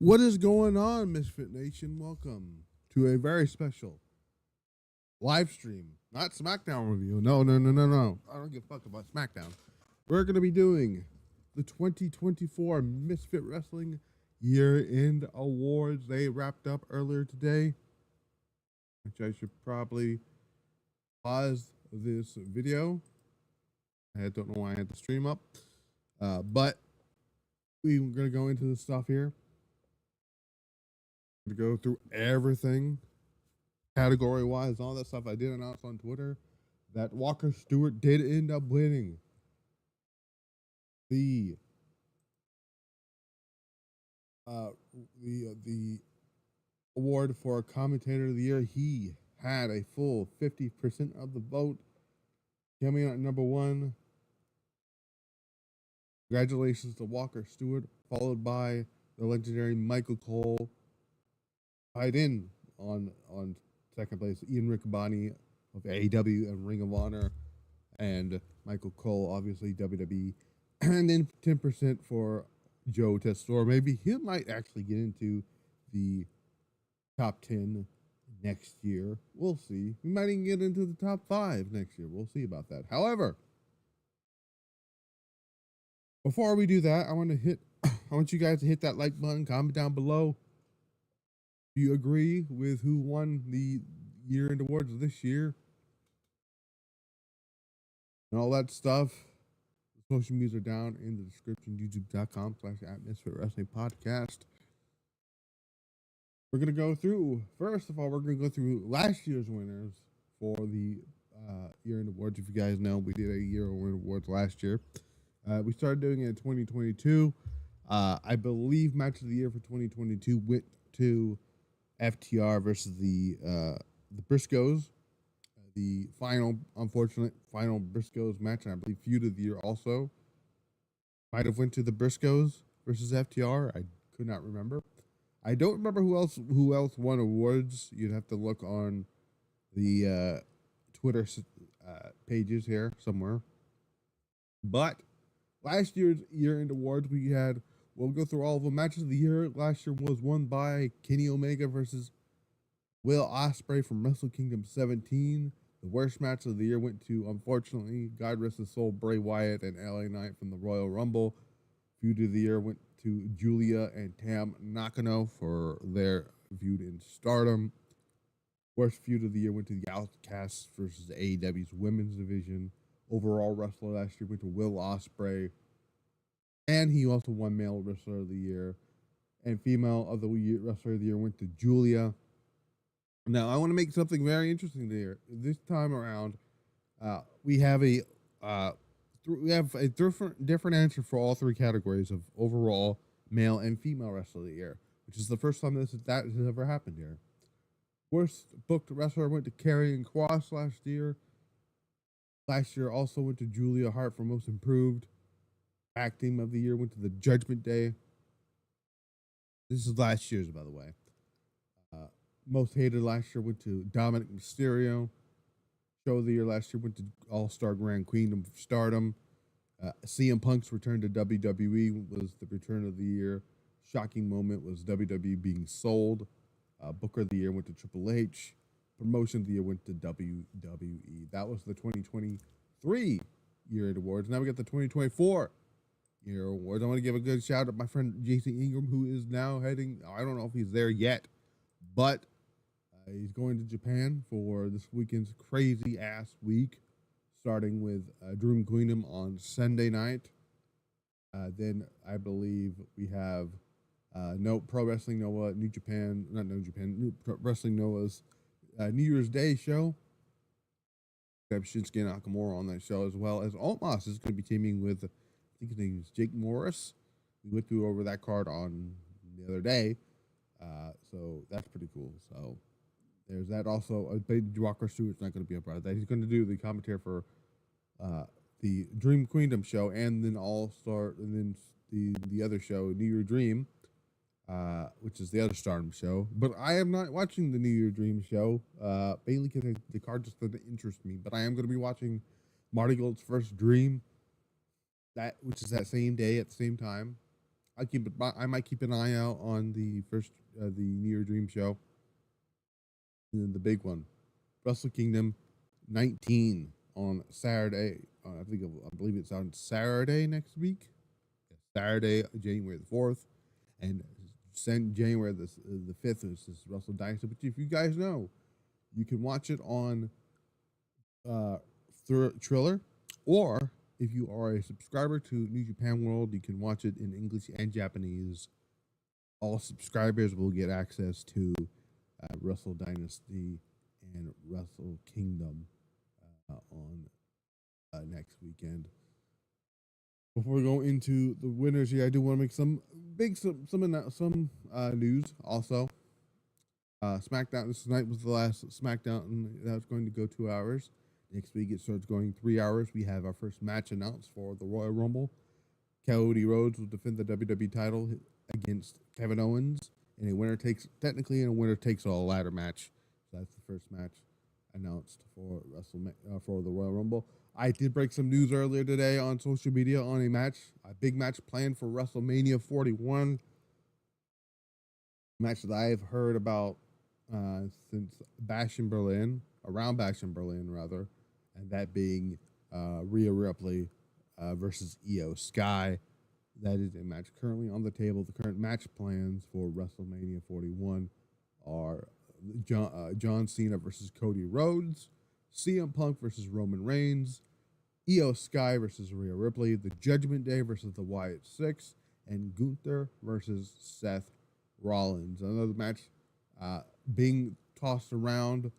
What is going on, Misfit Nation? Welcome to a very special live stream. Not SmackDown review. No, no, no, no, no. I don't give a fuck about SmackDown. We're going to be doing the 2024 Misfit Wrestling Year End Awards. They wrapped up earlier today, which I should probably pause this video. I don't know why I had the stream up, but we're going to go into the stuff here. To go through everything category wise, all that stuff. I did announce on Twitter that Walker Stewart did end up winning the uh the award for commentator of the year. He had a full 50% of the vote, coming in at number one. Congratulations to Walker Stewart, followed by the legendary Michael Cole, tied in on second place, Ian Riccaboni of AEW and Ring of Honor, and Michael Cole, obviously WWE, and then 10% for Joe Testore. Maybe he might actually get into the top 10 next year. We'll see. We might even get into the top 5 next year. We'll see about that. However, before we do that, I want you guys to hit that like button, comment down below. Do you agree with who won the year-end awards this year? And all that stuff. The social medias are down in the description, youtube.com/@MisfitWrestlingPodcast. We're going to go through, first of all, we're going to go through last year's winners for the year-end awards. If you guys know, we did a year-end awards last year. We started doing it in 2022. I believe match of the year for 2022 went to FTR versus the Briscoes. The unfortunate final Briscoes match, and I believe feud of the year also might have went to the Briscoes versus FTR. I could not remember. I don't remember who else won awards. You'd have to look on the Twitter pages here somewhere. But last year's year-end awards, we'll go through all of the matches of the year. Last year was won by Kenny Omega versus Will Ospreay from Wrestle Kingdom 17. The worst match of the year went to, unfortunately, God rest his soul, Bray Wyatt and LA Knight from the Royal Rumble. Feud of the year went to Julia and Tam Nakano for their feud in Stardom. Worst feud of the year went to the Outcasts versus AEW's women's division. Overall wrestler last year went to Will Ospreay. And he also won male wrestler of the year. And female of the year, wrestler of the year went to Julia. Now, I want to make something very interesting here. This time around, we have a different answer for all three categories of overall male and female wrestler of the year, which is the first time that has ever happened here. Worst booked wrestler went to Karrion Kross last year. Last year also went to Julia Hart for most improved. Tag team of the year went to the Judgment Day. This is last year's, by the way. Most hated last year went to Dominic Mysterio. Show of the year last year went to All-Star Grand Kingdom of Stardom. CM Punk's return to WWE was the return of the year. Shocking moment was WWE being sold. Booker of the year went to Triple H. Promotion of the year went to WWE. That was the 2023 year awards. Now we got the 2024 year awards. I want to give a good shout out to my friend Jason Ingram, who is now heading, I don't know if he's there yet, but he's going to Japan for this weekend's crazy ass week, starting with Dream Kingdom on Sunday night. Then I believe we have Pro Wrestling Noah, New Wrestling Noah's New Year's Day show. We have Shinsuke Nakamura on that show, as well as Omos is going to be teaming with, I think his name is Jake Morris. We went through over that card on the other day, so that's pretty cool. So there's that. Also, Walker Stewart's not going to be a part of that. He's going to do the commentary for the Dream Kingdom show, and then and then the other show, New Year Dream, which is the other Stardom show. But I am not watching the New Year Dream show, mainly because the card just doesn't interest me. But I am going to be watching Marty Gold's first Dream, which is that same day at the same time. I might keep an eye out on the first the New Year Dream show, and then the big one, Wrestle Kingdom 19 on Saturday. I believe it's on Saturday next week. Saturday, January the 4th, and January the 5th is this Wrestle Dynasty. But if you guys know, you can watch it on Triller, or if you are a subscriber to New Japan World, you can watch it in English and Japanese. All subscribers will get access to Wrestle Dynasty and Wrestle Kingdom on next weekend. Before we go into the winners here, I do want to make some news also. SmackDown this night was the last SmackDown that was going to go 2 hours. Next week it starts going 3 hours. We have our first match announced for the Royal Rumble. Cody Rhodes will defend the WWE title against Kevin Owens in a winner takes all ladder match. So that's the first match announced for for the Royal Rumble. I did break some news earlier today on social media on a big match planned for WrestleMania 41. Match that I have heard about since around Bash in Berlin rather, and that being Rhea Ripley versus Io Sky. That is a match currently on the table. The current match plans for WrestleMania 41 are John Cena versus Cody Rhodes, CM Punk versus Roman Reigns, Io Sky versus Rhea Ripley, the Judgment Day versus the Wyatt Six, and Gunther versus Seth Rollins. Another match being tossed around,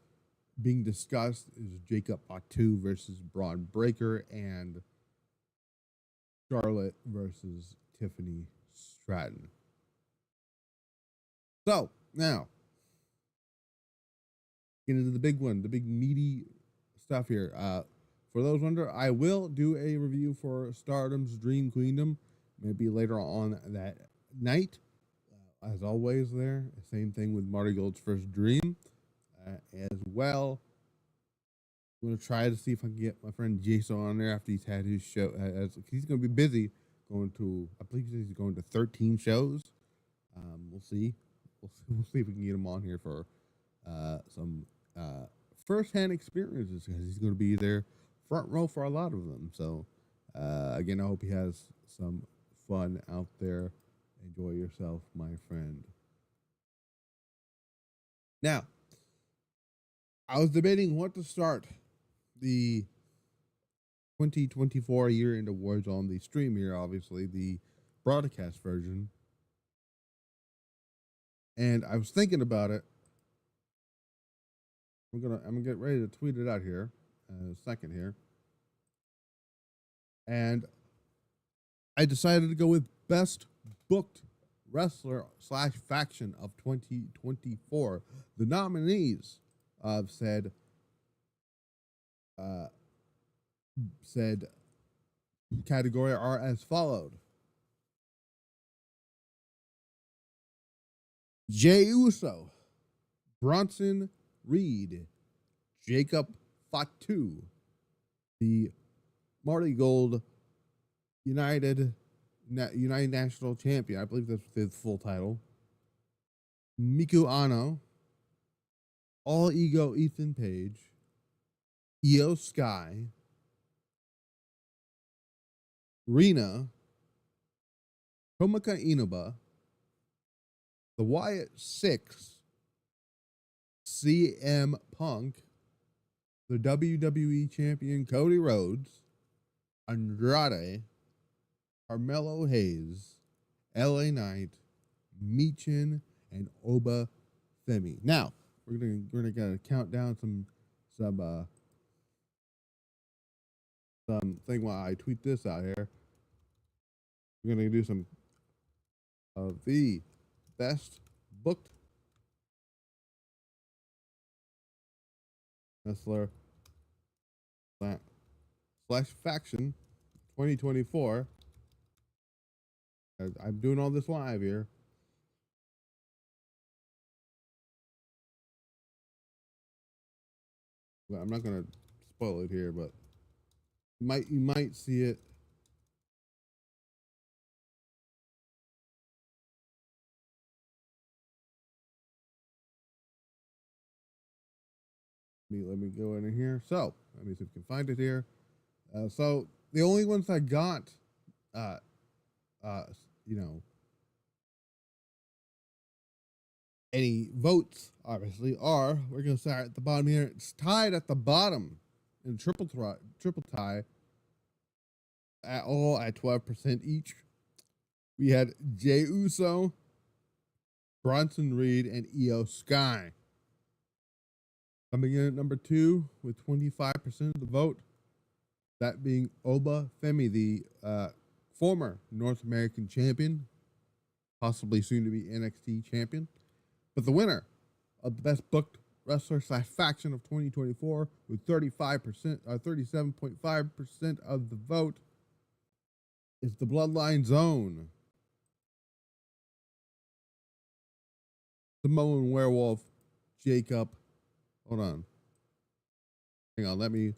being discussed is Jacob Fatu versus Braun Breaker and Charlotte versus Tiffany Stratton. So now, get into the big one, the big meaty stuff here. For those wonder, I will do a review for Stardom's Dream Queendom, maybe later on that night. As always, same thing with Marty Gold's First Dream as well. I'm going to try to see if I can get my friend Jason on there after he's had his show. He's going to be busy I believe he's going to 13 shows. We'll see. We'll see if we can get him on here for some first-hand experiences, because he's going to be there front row for a lot of them. So, again, I hope he has some fun out there. Enjoy yourself, my friend. Now, I was debating what to start the 2024 year-end awards on the stream here, obviously, the broadcast version. And I was thinking about it. I'm gonna get ready to tweet it out here in a second here. And I decided to go with best booked wrestler / faction of 2024. The nominees of said category are as followed: Jey Uso, Bronson Reed, Jacob Fatu, the Marty Gold United National Champion. I believe that's his full title. Miku Ano, All Ego Ethan Page, Io Sky, Rina, Tomika Inoba, the Wyatt Six, CM Punk, the WWE Champion Cody Rhodes, Andrade, Carmelo Hayes, LA Knight, Michin, and Oba Femi. Now, we're gonna count down some thing while I tweet this out here. We're gonna do some of the best booked wrestler / faction 2024. I'm doing all this live here. Well, I'm not gonna spoil it here, but you might see it Let me go in here. So let me see if we can find it here. So the only ones that got, uh, uh, you know, any votes obviously are. We're gonna start at the bottom here. It's tied at the bottom in triple tie at all at 12% each. We had Jey Uso, Bronson Reed, and Io Sky. Coming in at number 2 with 25% of the vote, that being Oba Femi, the former North American champion, possibly soon to be NXT champion. But the winner of the best booked wrestler / faction of 2024 with 37.5% of the vote is the Bloodline Zone. Samoan Werewolf, Jacob. Hold on. Hang on. Let me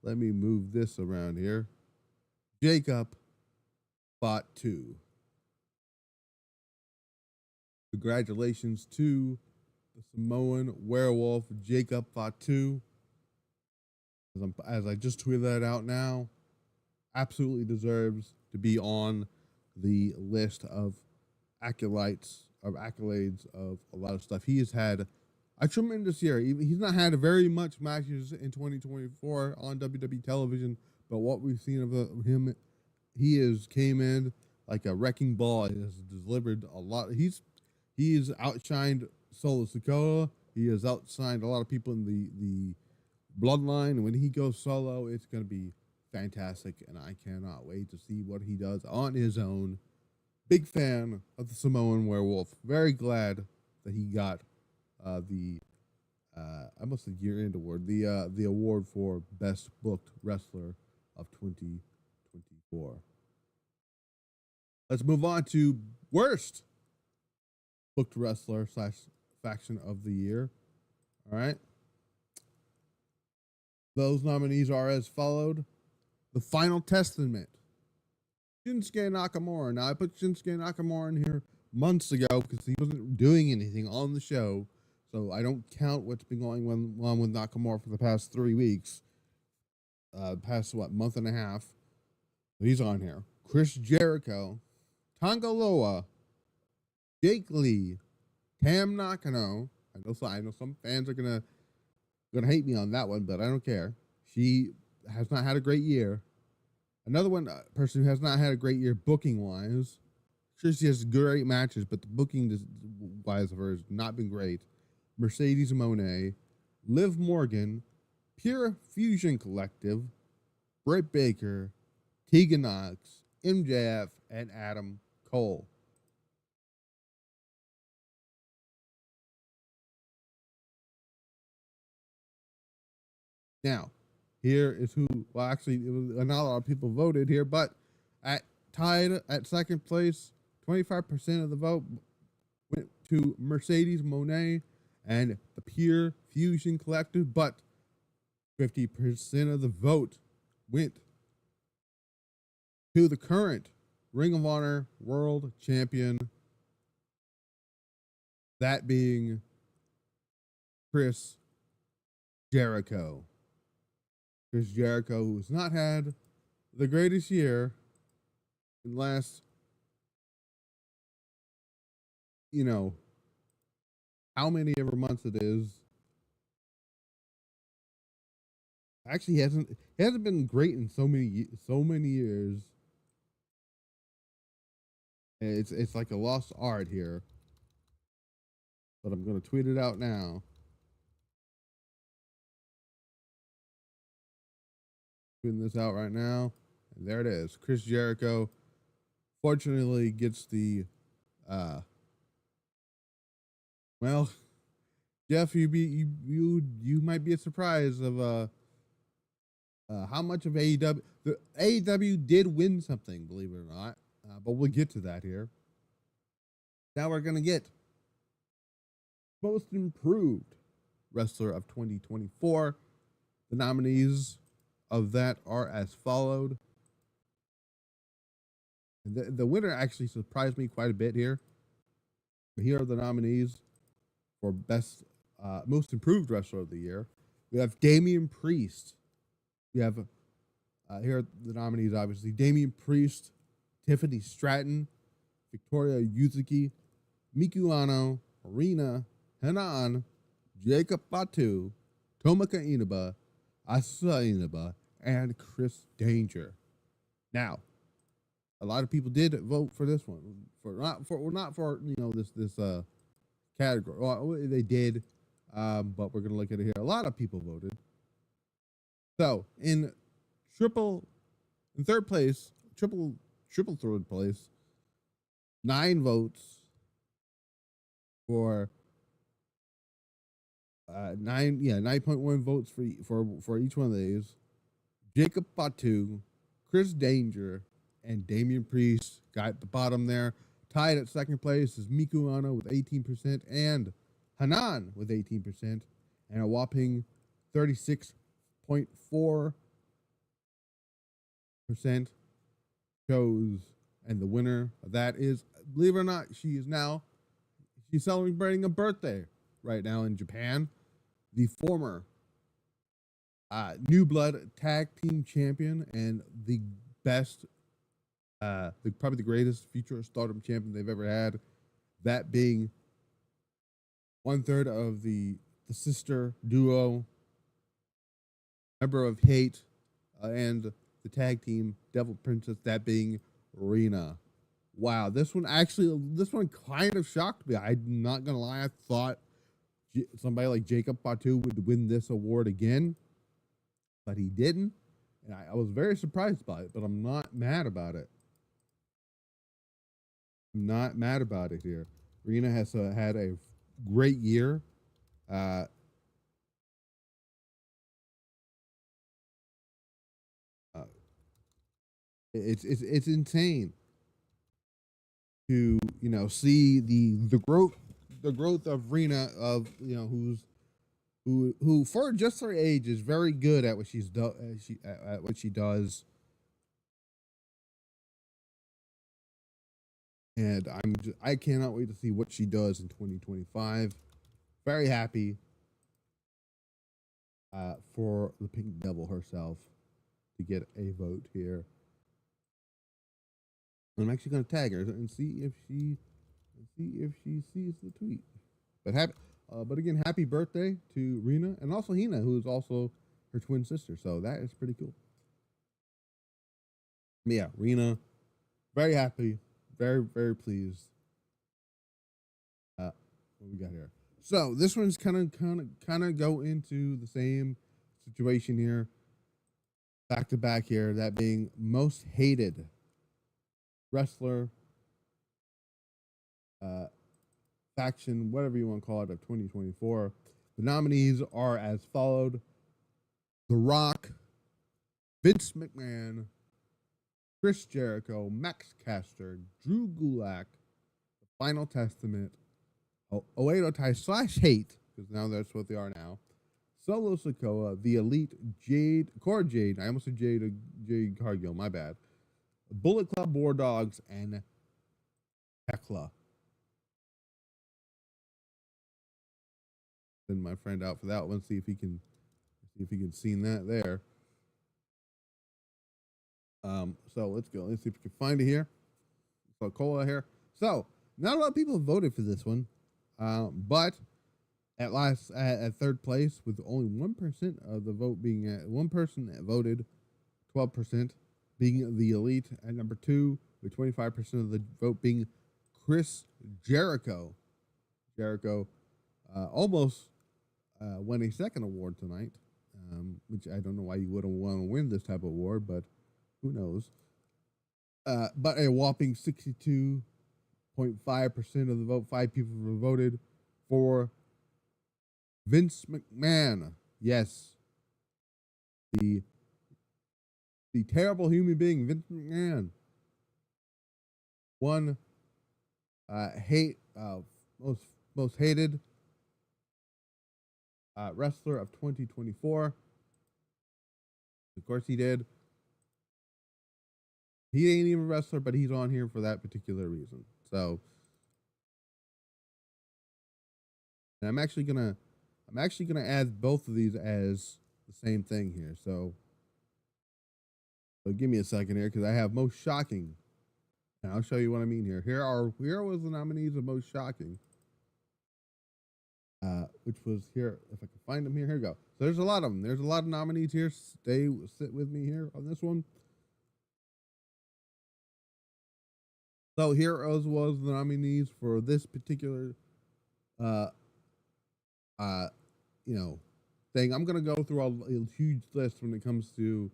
move this around here. Jacob Fatu. Congratulations to the Samoan Werewolf, Jacob Fatu. As I just tweeted that out now, absolutely deserves to be on the list of accolades of a lot of stuff. He has had a tremendous year. He's not had very much matches in 2024 on WWE television, but what we've seen of him, he has came in like a wrecking ball. He has delivered a lot. He's outshined Solo Sikoa. He has outshined a lot of people in the bloodline. And when he goes solo, it's going to be fantastic, and I cannot wait to see what he does on his own. Big fan of the Samoan Werewolf. Very glad that he got the I must say year-end award, the award for best booked wrestler of 2024. Let's move on to worst booked wrestler / faction of the year. All right. Those nominees are as followed. The Final Testament, Shinsuke Nakamura. Now, I put Shinsuke Nakamura in here months ago because he wasn't doing anything on the show. So I don't count what's been going on with Nakamura for the past 3 weeks. Past, month and a half. So he's on here. Chris Jericho, Tonga Loa, Jake Lee, Tam Nakano. I know some fans are gonna hate me on that one, but I don't care. She has not had a great year. Another one person who has not had a great year booking wise. Sure, she has great matches, but the booking wise of her has not been great. Mercedes Moné, Liv Morgan, Pure Fusion Collective, Britt Baker, Tegan Knox, MJF, and Adam Cole. Now, here is who. Well, actually, it was not a lot of people voted here, but tied at second place, 25% of the vote went to Mercedes Moné and the Pure Fusion Collective, but 50% of the vote went to the current Ring of Honor World Champion, that being Chris Jericho. Chris Jericho, who's not had the greatest year in the last, how many ever months it is. Actually, he hasn't been great in so many years. It's like a lost art here. But I'm gonna tweet it out now. Tweeting this out right now, and there it is. Chris Jericho, fortunately, gets the. Well, Jeff, you might be surprised of how much of AEW. The AEW did win something, believe it or not, but we'll get to that here. Now we're gonna get most improved wrestler of 2024. The nominees of that are as followed. The winner actually surprised me quite a bit here. But here are the nominees for best most improved wrestler of the year. We have Damian Priest. We have here are the nominees, obviously: Damian Priest, Tiffany Stratton, Victoria Yuzuki, Miku Ano, Arena, Hanan, Jacob Fatu, Tomoka Inaba, Asa Inaba, and Chris Danger. Now, a lot of people did vote for this one. Not for this category. Well, they did, but we're gonna look at it here. A lot of people voted. So in third place, triple third place, 9 votes for 9.1 votes for each one of these. Jacob Fatu, Chris Danger, and Damian Priest got the bottom there. Tied at second place is Miku Ano with 18% and Hanan with 18%, and a whopping 36.4% chose. And the winner of that is, believe it or not, she's celebrating a birthday right now in Japan. The former New Blood Tag Team Champion and the best, probably the greatest future Stardom champion they've ever had. That being 1/3 of the sister duo, member of Hate, and the tag team Devil Princess. That being Rena. Wow, this one kind of shocked me. I'm not gonna lie, I thought somebody like Jacob Fatu would win this award again, but he didn't, and I was very surprised by it. But I'm not mad about it. I'm not mad about it here. Rena has had a great year. It's insane to see the growth of Rena, of who for just her age is very good at what at what she does, and I cannot wait to see what she does in 2025. Very happy for the Pink Devil herself to get a vote here. I'm actually going to tag her and see if she sees the tweet. But again, happy birthday to Rena, and also Hina, who is also her twin sister. So that is pretty cool. But yeah, Rena, very happy, very pleased. What we got here? So this one's kind of go into the same situation here, back to back here. That being most hated wrestler, faction, whatever you want to call it, of 2024. The nominees are as followed: The Rock, Vince McMahon, Chris Jericho, Max Caster, Drew Gulak, The Final Testament, Oedo Tai / Hate, because now that's what they are now, Solo Sikoa, The Elite, Cora Jade, I almost said Jade Cargill, my bad, Bullet Club War Dogs, and Tekla. Send my friend out for that one. See if he can see that there. So let's go. Let's see if we can find it here. So Cola here. So not a lot of people voted for this one, but at third place with only 1% of the vote being one person that voted, 12% being The Elite. At number 2 with 25% of the vote being Chris Jericho. Jericho almost won a second award tonight, which I don't know why you wouldn't want to win this type of award, but who knows. But a whopping 62.5% of the vote, 5 people voted for Vince McMahon. Yes, the terrible human being Vince McMahon won most hated wrestler of 2024. Of course he did. He ain't even a wrestler, but he's on here for that particular reason. So, and I'm actually gonna I'm actually going to add both of these as the same thing here. So give me a second here because I have most shocking. And I'll show you what I mean here. Here was the nominees of most shocking. Which was here. If I can find them here we go. So there's a lot of them. There's a lot of nominees here. Sit with me here on this one. So here was the nominees for this particular, thing. I'm gonna go through a huge list when it comes to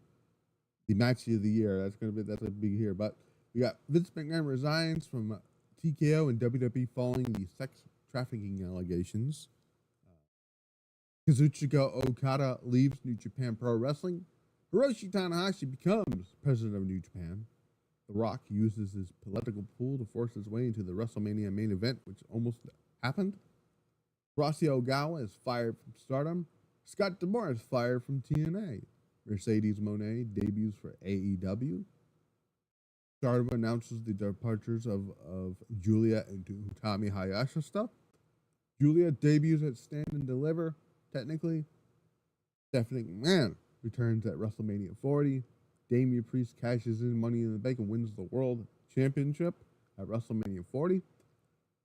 the match of the year. That's a big here. But we got Vince McMahon resigns from TKO and WWE following the sex trafficking allegations. Kazuchika Okada leaves New Japan Pro Wrestling. Hiroshi Tanahashi becomes president of New Japan. The Rock uses his political pool to force his way into the WrestleMania main event, which almost happened. Rossi Ogawa is fired from Stardom. Scott D'Amore is fired from TNA. Mercedes Moné debuts for AEW. Stardom announces the departures of Julia and Utami Hayashishita. Julia debuts at Stand and Deliver, technically. Stephanie McMahon returns at WrestleMania 40. Damian Priest cashes in Money in the Bank and wins the World Championship at WrestleMania 40.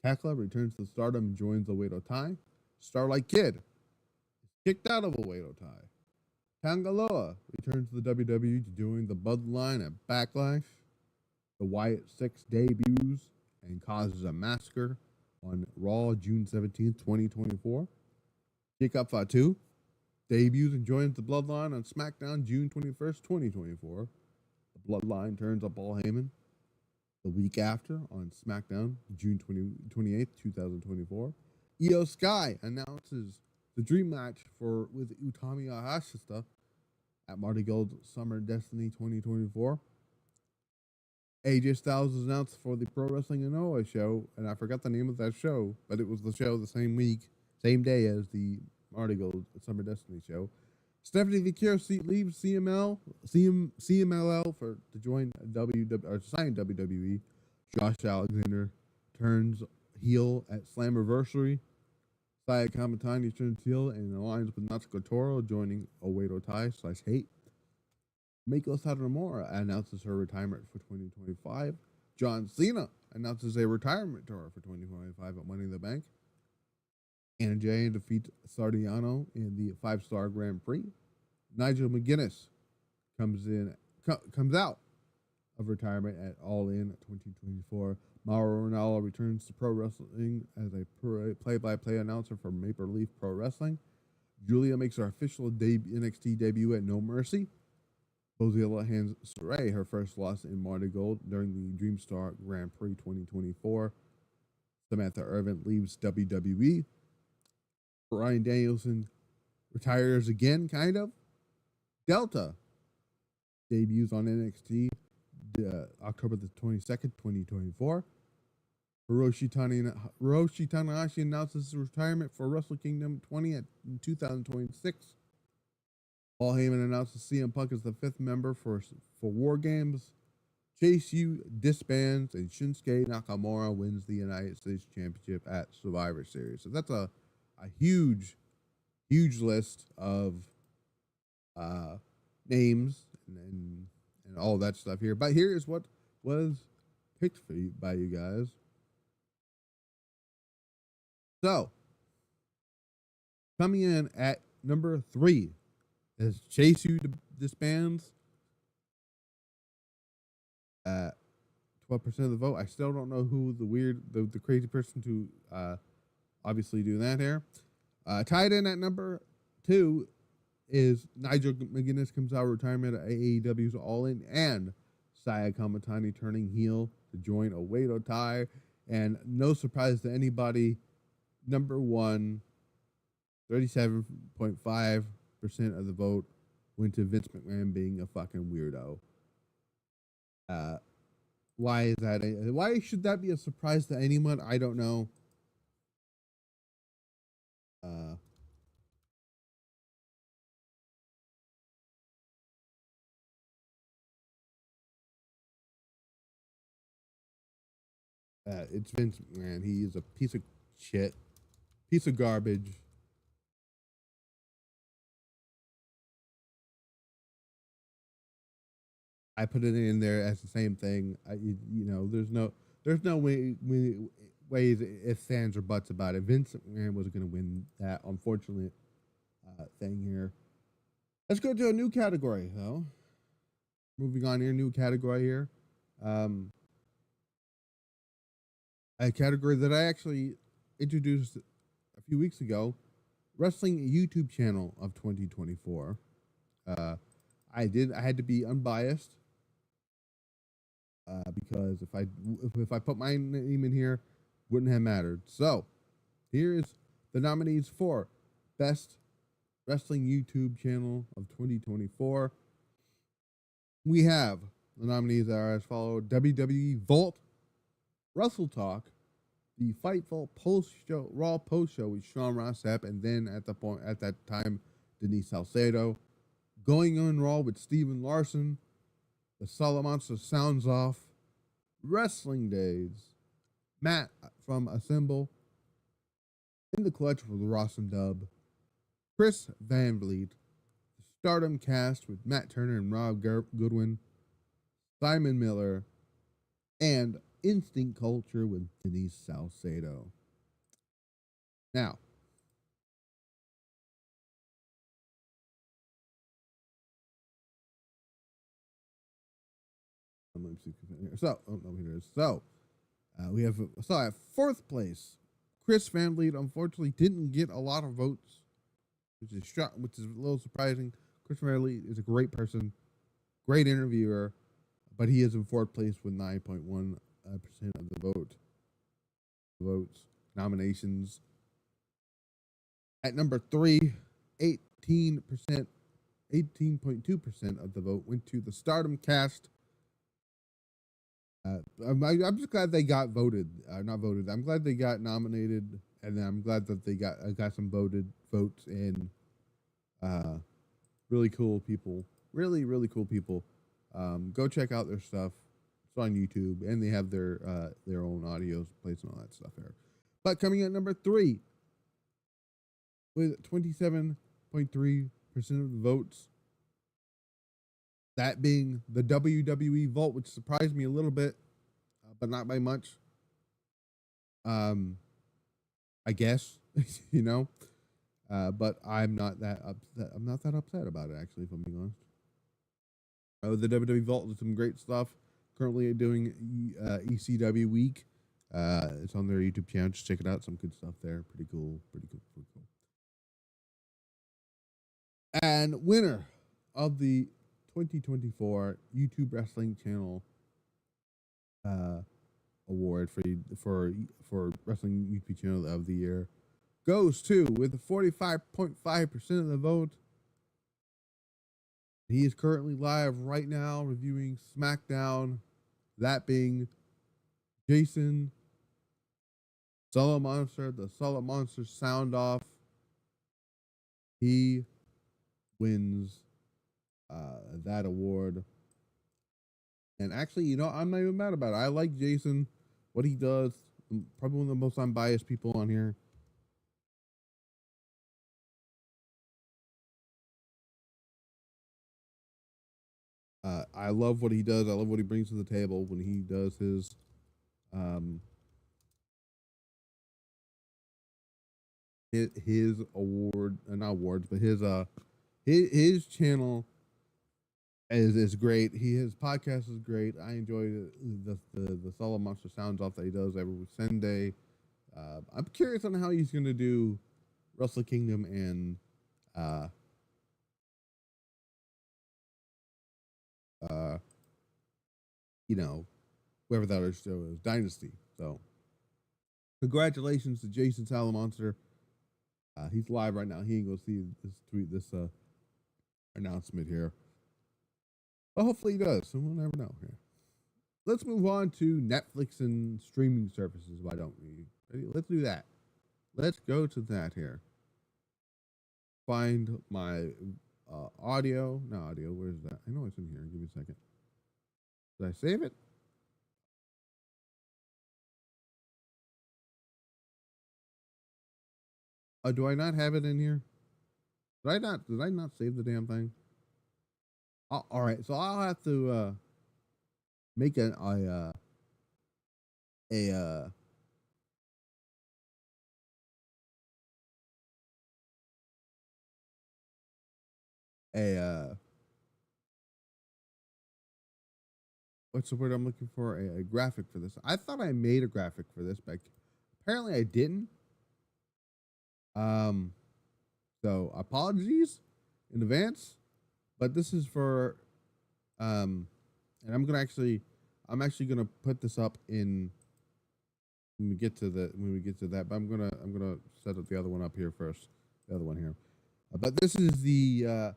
Tekla returns to Stardom and joins the Oedo Tai. Starlight Kid is kicked out of Oedo Tai. Tangaloa returns to the WWE to join the Bloodline at Backlash. The Wyatt Six debuts and causes a massacre on Raw June 17th, 2024. Jacob Fatu debuts and joins the Bloodline on SmackDown June 21st, 2024. The Bloodline turns up Paul Heyman the week after on SmackDown June 28th, 2024. Io Sky announces the dream match with Utami Hayashishita at Marty Gold's Summer Destiny 2024. AJ Styles is announced for the Pro Wrestling Noah show, and I forgot the name of that show, but it was the show the same day as the Marty Gold Summer Destiny show. Stephanie Vickers leaves CMLL to join sign WWE. Josh Alexander turns heel at Slammiversary. Saya Kamatani turns heel and aligns with Natsuko Toro, joining Oedo Tai /Hate. Meiko Satomura announces her retirement for 2025. John Cena announces a retirement tour for 2025 at Money in the Bank. Anna Jay defeats Sardiano in the 5-star Grand Prix. Nigel McGuinness comes out of retirement at All In 2024. Mauro Ranallo returns to pro wrestling as a play-by-play announcer for Maple Leaf Pro Wrestling. Julia makes her official NXT debut at No Mercy. Bozilla hands Saray her first loss in Marty Gold during the Dreamstar Grand Prix 2024. Samantha Irvin leaves WWE. Bryan Danielson retires again, kind of. Delta debuts on NXT October the 22nd, 2024. Hiroshi Tanahashi announces his retirement for Wrestle Kingdom 20 in 2026. Paul Heyman announces CM Punk as the 5th member for War Games. Chase U disbands, and Shinsuke Nakamura wins the United States Championship at Survivor Series. So that's a huge list of names and all that stuff here. But here is what was picked for you by you guys. So, coming in at number 3 is Chase U disbands. 12% of the vote. I still don't know who the crazy person to obviously do that here. Tied in at number 2 is Nigel McGuinness comes out of retirement at AEW's All In, and Saya Kamatani turning heel to join Oedo Tai. And no surprise to anybody, number 1, 37.5% of the vote went to Vince McMahon being a fucking weirdo. Why is that? Why should that be a surprise to anyone? I don't know. It's Vince McMahon. He is a piece of shit, piece of garbage. I put it in there as the same thing. There's no ways ifs, ands, or buts about it. Vince McMahon was going to win that unfortunate thing here. Let's go to a new category, though. Moving on here, new category here. A category that I actually introduced a few weeks ago, wrestling YouTube channel of 2024. I had to be unbiased because if I put my name in here, wouldn't have mattered. So here's the nominees for Best Wrestling YouTube Channel of 2024. We have the nominees are as follows: WWE Vault, Wrestle Talk, the Fightful Post Show, Raw Post Show with Sean Ross Sapp, and then at that time, Denise Salcedo, Going on Raw with Steven Larson, the Solid Monster Sounds Off, Wrestling Days, Matt from Assemble, In the Clutch with Ross and Dub, Chris Van Vliet, the Stardom Cast with Matt Turner and Rob Goodwin, Simon Miller, and Instinct Culture with Denise Salcedo. Now, we have at fourth place, Chris Van Vliet unfortunately didn't get a lot of votes, which is a little surprising. Chris Van Vliet is a great person, great interviewer, but he is in fourth place with 9.1% of the votes nominations. At number 3, 18.2% of the vote went to the Stardom Cast. I'm just glad they got voted. Not voted. I'm glad they got nominated, and then I'm glad that they got some votes in. Really cool people. Really cool people. Go check out their stuff. It's on YouTube, and they have their own audio plays and all that stuff there. But coming at number 3, with 27.3% of the votes, that being the WWE Vault, which surprised me a little bit, but not by much. I guess, but I'm not that upset. I'm not that upset about it, actually, if I'm being honest. The WWE Vault did some great stuff. Currently doing ECW Week. It's on their YouTube channel. Just check it out. Some good stuff there. Pretty cool. And winner of the 2024 YouTube Wrestling Channel award for Wrestling YouTube Channel of the Year goes to, with 45.5% of the vote. He is currently live right now reviewing SmackDown, that being Jason Solid Monster, the Solid Monster Sound Off. He wins that award. And actually, I'm not even mad about it. I like Jason, what he does. Probably one of the most unbiased people on here. I love what he does. I love what he brings to the table when he does his award, not awards, but his channel is great. His podcast is great. I enjoy the Solid Monster Sounds Off that he does every Sunday. I'm curious on how he's going to do Wrestle Kingdom and whoever that other show is, Dynasty. So, congratulations to Jason Salamonster. He's live right now. He ain't gonna see this announcement here, but hopefully he does. So we'll never know here. Let's move on to Netflix and streaming services. Why don't we? Let's do that. Let's go to that here. Find my audio. No audio. Where's that? I know it's in here. Give me a second. Did I save it? Do I not have it in here? Did I not save the damn thing? All right, so I'll have to make a what's the word I'm looking for? A graphic for this. I thought I made a graphic for this, but apparently I didn't. Um, so apologies in advance, but this is for and I'm actually gonna put this up in when we get to that. But I'm gonna set up the other one up here first. The other one here, but this is the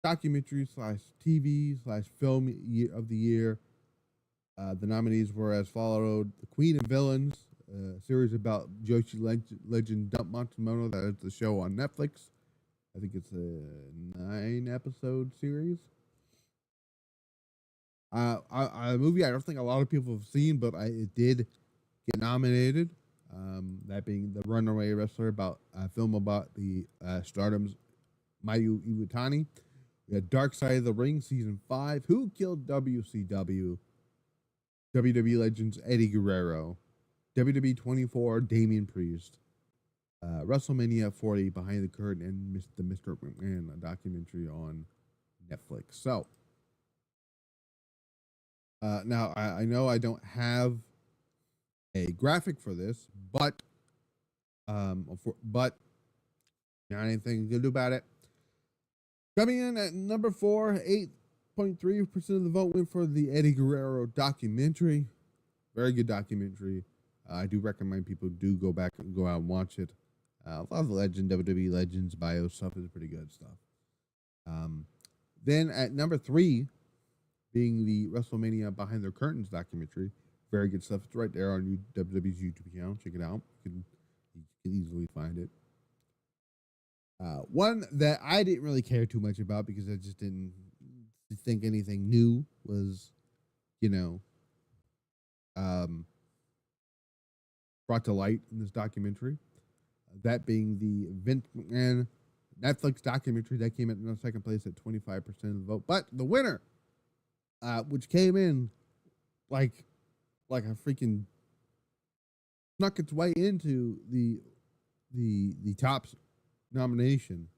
documentary slash TV slash film of the year. The nominees were as followed: The Queen of Villains, a series about Joshi legend Dump Matsumoto. That is the show on Netflix. I think it's a 9-episode series. A movie I don't think a lot of people have seen, but it did get nominated. That being The Runaway Wrestler, about a film about the Stardom's Mayu Iwatani. We had Dark Side of the Ring season 5. Who Killed WCW? WWE Legends Eddie Guerrero. WWE 24 Damian Priest. WrestleMania 40 Behind the Curtain, and the Mr. McMahon, a documentary on Netflix. So now I know I don't have a graphic for this, but not anything you can do about it. Coming in at number 4, 8.3% of the vote went for the Eddie Guerrero documentary. Very good documentary. I do recommend people do go back and go out and watch it. A lot of the WWE Legends bio stuff is pretty good stuff. Then at number 3, being the WrestleMania Behind the Curtains documentary. Very good stuff. It's right there on WWE's YouTube channel. Check it out. You can easily find it. One that I didn't really care too much about because I just didn't think anything new was, brought to light in this documentary. That being the Vince McMahon Netflix documentary that came in second place at 25% of the vote. But the winner, which came in like a freaking snuck its way into the top nomination.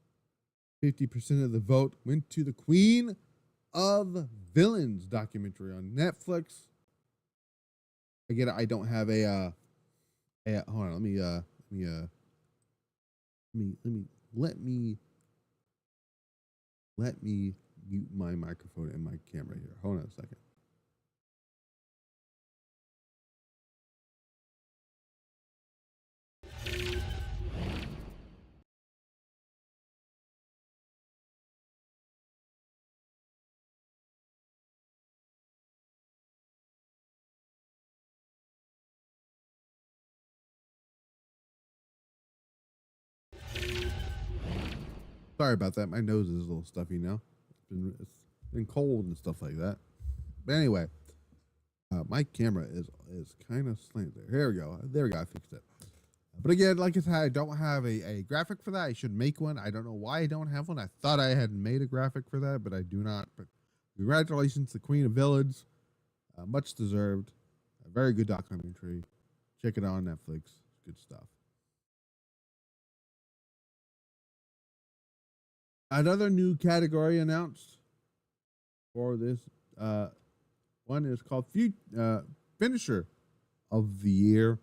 50% of the vote went to the Queen of Villains documentary on Netflix. Again, I don't have a hold on, let me mute my microphone and my camera here. Hold on a second. Sorry about that. My nose is a little stuffy now. It's been cold and stuff like that. But anyway, my camera is kind of slanted there. Here we go. There we go. I fixed it. But again, like I said, I don't have a graphic for that. I should make one. I don't know why I don't have one. I thought I had made a graphic for that, but I do not. But congratulations to Queen of Villains. Much deserved. A very good documentary. Check it out on Netflix. Good stuff. Another new category announced for this one is called Finisher of the Year.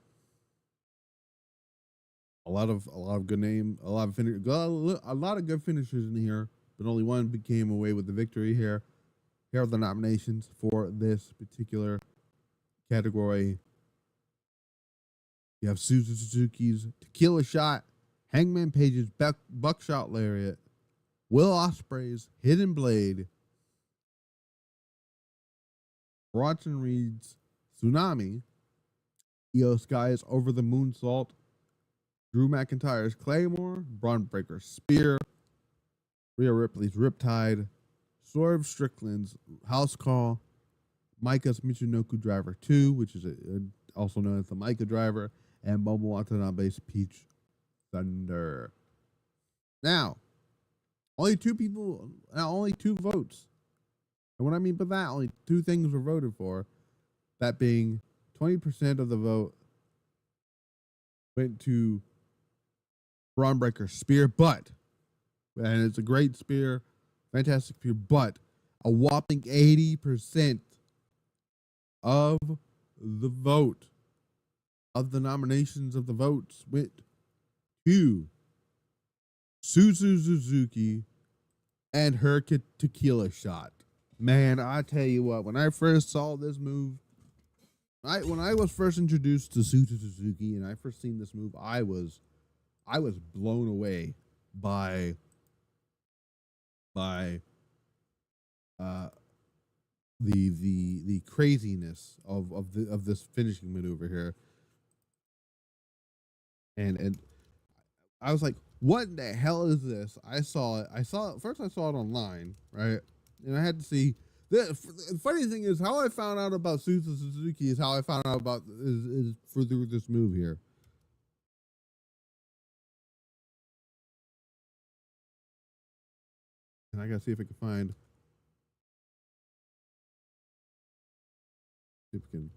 A lot of good name, a lot of good finishers in here, but only one came away with the victory here. Here are the nominations for this particular category. You have Suzu Suzuki's Tequila Shot, Hangman Page's Buckshot Lariat, Will Ospreay's Hidden Blade, Bronson Reed's Tsunami, Io Sky's Over the Moonsault, Drew McIntyre's Claymore, Braun Breaker's Spear, Rhea Ripley's Riptide, Swerve Strickland's House Call, Micah's Michinoku Driver 2, which is also known as the Micah Driver, and Momo Watanabe's Peach Thunder. Now, only two votes And what I mean by that, only 2 things were voted for. That being 20% of the vote went to Braun Breaker's spear, and it's a great spear, fantastic spear, but a whopping 80% of the vote, of the nominations of the votes, went to Suzu Suzuki and her tequila shot. Man, I tell you what, when I first saw this move, when I was first introduced to Suzu Suzuki and I first seen this move, I was blown away by the craziness of this finishing maneuver here. And I was like, what in the hell is this? I saw it first. I saw it online, right? And I had to see. The funny thing is, how I found out about Suzu Suzuki is how I found out about is through this move here. And I gotta see if I can find. See if we can.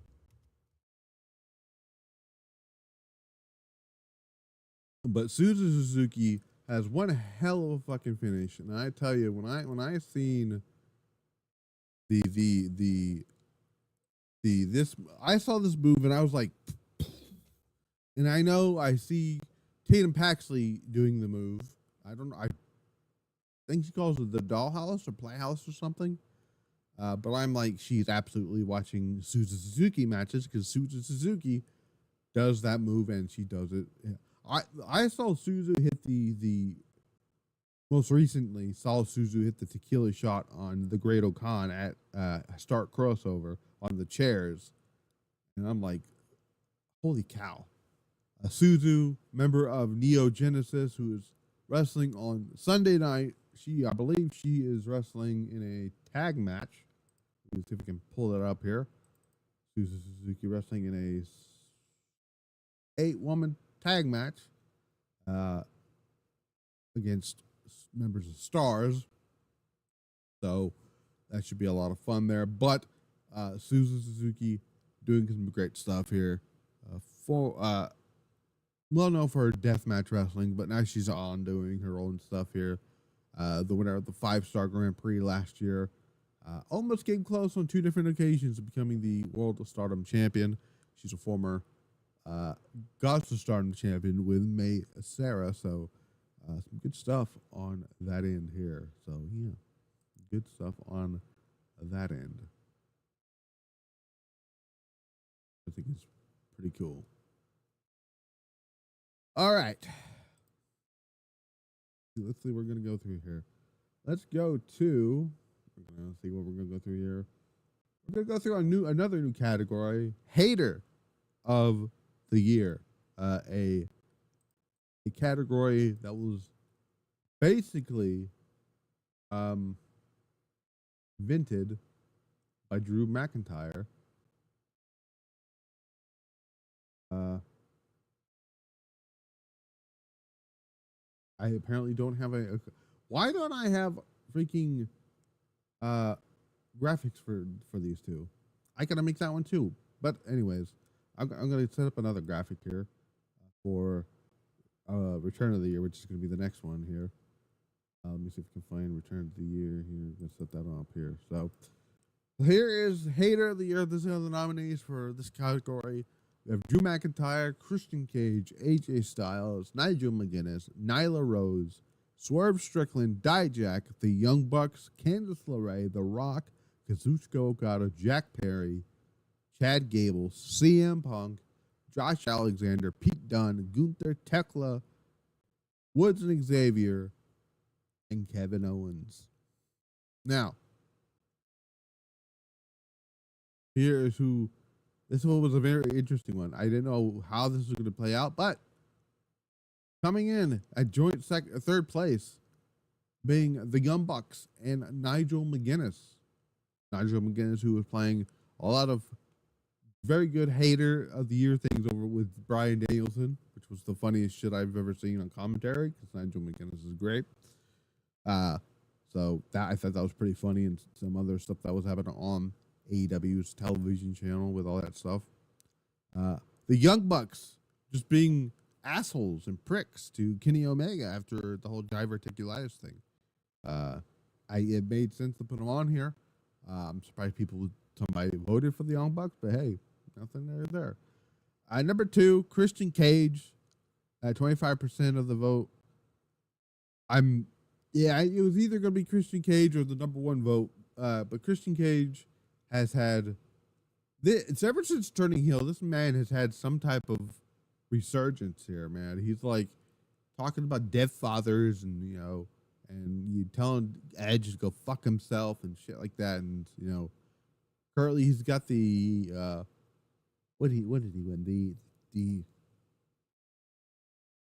But Suzu Suzuki has one hell of a fucking finish, and I tell you, when I seen the this, I saw this move and I was like, and I know I see Tatum Paxley doing the move. I don't know. I think she calls it the dollhouse or playhouse or something. But I'm like, she's absolutely watching Suzu Suzuki matches because Suzu Suzuki does that move and she does it. I saw Suzu hit the most recently saw Suzu hit the tequila shot on the Great Okan at Start Crossover on the chairs, and I'm like, holy cow! Suzu, member of Neo Genesis, who is wrestling on Sunday night. I believe she is wrestling in a tag match. Let's see if we can pull it up here. Suzu Suzuki wrestling in a 8-woman tag match against members of Stars. So that should be a lot of fun there. But Suzu Suzuki doing some great stuff here. Well known for her deathmatch wrestling, but now she's on doing her own stuff here. The winner of the 5-star Grand Prix last year. Almost came close on 2 different occasions of becoming the World of Stardom champion. She's a former Gods of Stardom champion with May Sarah. So some good stuff on that end here. So yeah, good stuff on that end. I think it's pretty cool. All right. Let's see what we're going to go through here. Let's go to, we're going to see what we're going to go through here. We're going to go through another new category, Hater of the Year. A category that was basically invented by Drew McIntyre. I apparently don't have why don't I have freaking graphics for these two? I gotta make that one too. But anyways, I'm gonna set up another graphic here for Return of the Year, which is gonna be the next one here. Let me see if I can find Return of the Year here. I'm gonna set that up here. So here is Hater of the Year. This is the nominees for this category. We have Drew McIntyre, Christian Cage, AJ Styles, Nigel McGuinness, Nyla Rose, Swerve Strickland, Dijak, the Young Bucks, Candice LeRae, The Rock, Kazuchika Okada, Jack Perry, Chad Gable, CM Punk, Josh Alexander, Pete Dunne, Gunther, Tekla, Woods and Xavier, and Kevin Owens. Now, here is who. This one was a very interesting one. I didn't know how this was going to play out, but coming in at joint third place, being the Young Bucks and Nigel McGuinness. Nigel McGuinness, who was playing a lot of very good Hater of the Year things over with Bryan Danielson, which was the funniest shit I've ever seen on commentary, because Nigel McGuinness is great. So that I thought that was pretty funny, and some other stuff that was happening on AEW's television channel with all that stuff. Uh, the Young Bucks just being assholes and pricks to Kenny Omega after the whole diverticulitis thing. Uh, it made sense to put them on here. I'm surprised somebody voted for the Young Bucks, but hey, nothing there. Number 2, Christian Cage at 25% of the vote. It was either going to be Christian Cage or the number 1 vote. But Christian Cage has had it's ever since turning heel. This man has had some type of resurgence here, man. He's like talking about dead fathers, and and you telling Edge to go fuck himself and shit like that. And currently he's got the what did he win?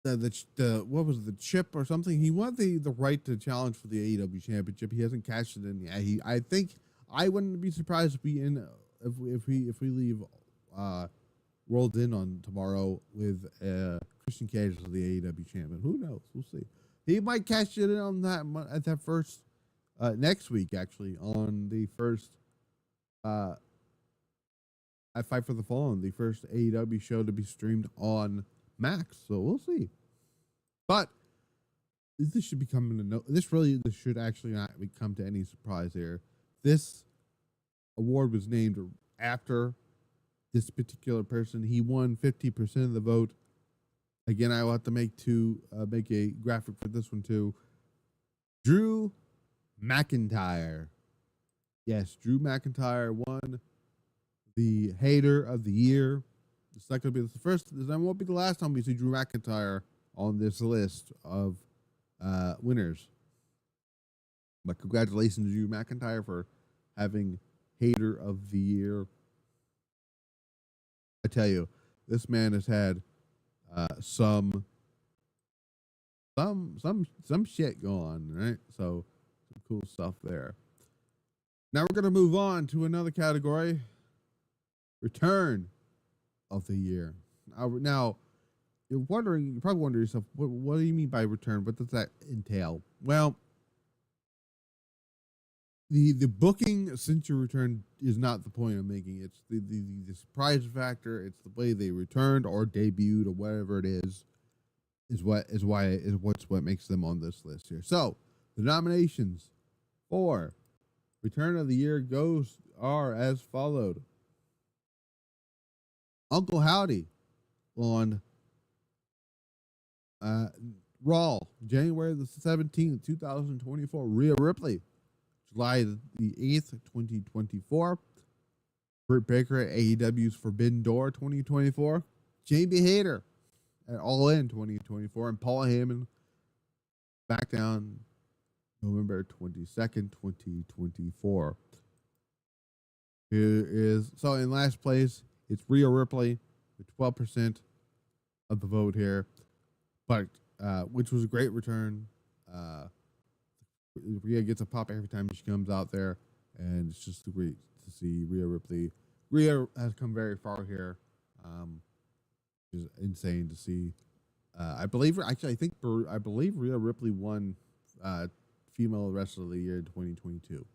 The what was it, the chip or something? He won the right to challenge for the AEW championship. He hasn't cashed it in yet. I think I wouldn't be surprised if we leave rolled in on tomorrow with Christian Cage as the AEW champion. Who knows? We'll see. He might cash it in on that at that first next week, actually, on the first at Fight for the Fallen, the first AEW show to be streamed on Max. So we'll see. But this should be coming to this should actually not come to any surprise here. This award was named after this particular person. He won 50% of the vote. Again, I will have to make a graphic for this one too. Drew McIntyre. Yes, Drew McIntyre won the Hater of the Year. It's not going to be the first. This won't be the last time we see Drew McIntyre on this list of winners. But congratulations to Drew McIntyre for having Hater of the Year. I tell you, this man has had some shit going on, right? So some cool stuff there. Now we're gonna move on to another category. Return of the Year. Now you're probably wondering yourself, what do you mean by return? What does that entail? Well, the booking since your return is not the point I'm making. It's the surprise factor. It's the way they returned or debuted or whatever it is what makes them on this list here. So the nominations for Return of the Year are as followed. Uncle Howdy on Raw, January the 17th, 2024. Rhea Ripley, July the 8th, 2024. Britt Baker at AEW's Forbidden Door 2024. Jamie Hayter at All In 2024. And Paul Heyman SmackDown November 22nd, 2024. So in last place, it's Rhea Ripley with 12% of the vote here, but which was a great return. Rhea gets a pop every time she comes out there, and it's just great to see Rhea Ripley. Rhea has come very far here. It's insane to see. I believe Rhea Ripley won Female Wrestler of the Year in 2022.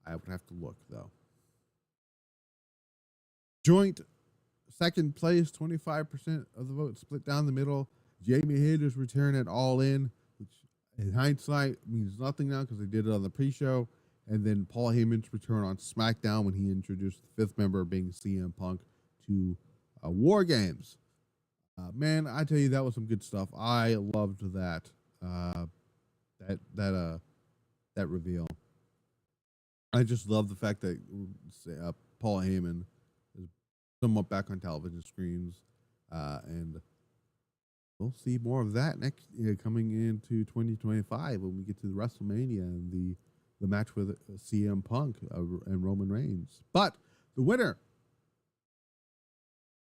I would have to look though. Joint second place, 25% of the vote split down the middle. Jamie Hayter's return at All In, which in hindsight means nothing now because they did it on the pre-show. And then Paul Heyman's return on SmackDown when he introduced the fifth member being CM Punk to War Games. Man, I tell you, that was some good stuff. I loved that reveal. I just love the fact that Paul Heyman is somewhat back on television screens, and we'll see more of that next coming into 2025 when we get to the WrestleMania and the match with CM Punk and Roman Reigns. But the winner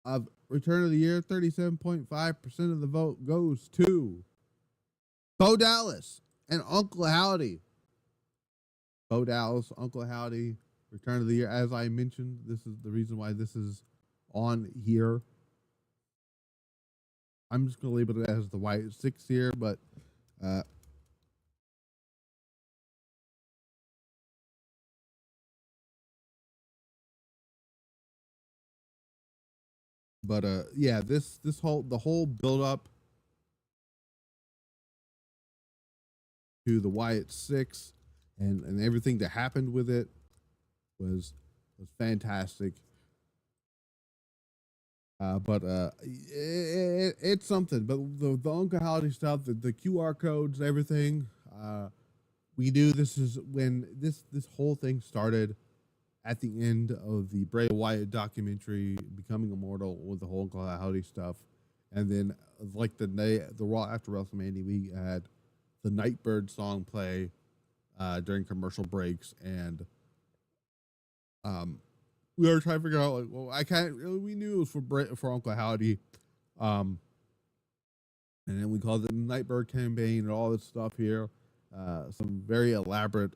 of Return of the Year, 37.5% of the vote goes to Bo Dallas and Uncle Howdy. Bo Dallas, Uncle Howdy, Return of the Year. As I mentioned, this is the reason why this is on here. I'm just going to label it as the White Six here, but But yeah, the whole build up to the Wyatt Six and everything that happened with it was fantastic. But it's something. But the Uncle Howdy stuff, the QR codes, everything. We knew this is when this whole thing started at the end of the Bray Wyatt documentary, Becoming Immortal, with the whole Uncle Howdy stuff, and then like the Raw after WrestleMania, we had the Nightbird song play during commercial breaks, and we were trying to figure out like, well, I can't. We knew it was for Uncle Howdy, and then we called it the Nightbird campaign and all this stuff here. Some very elaborate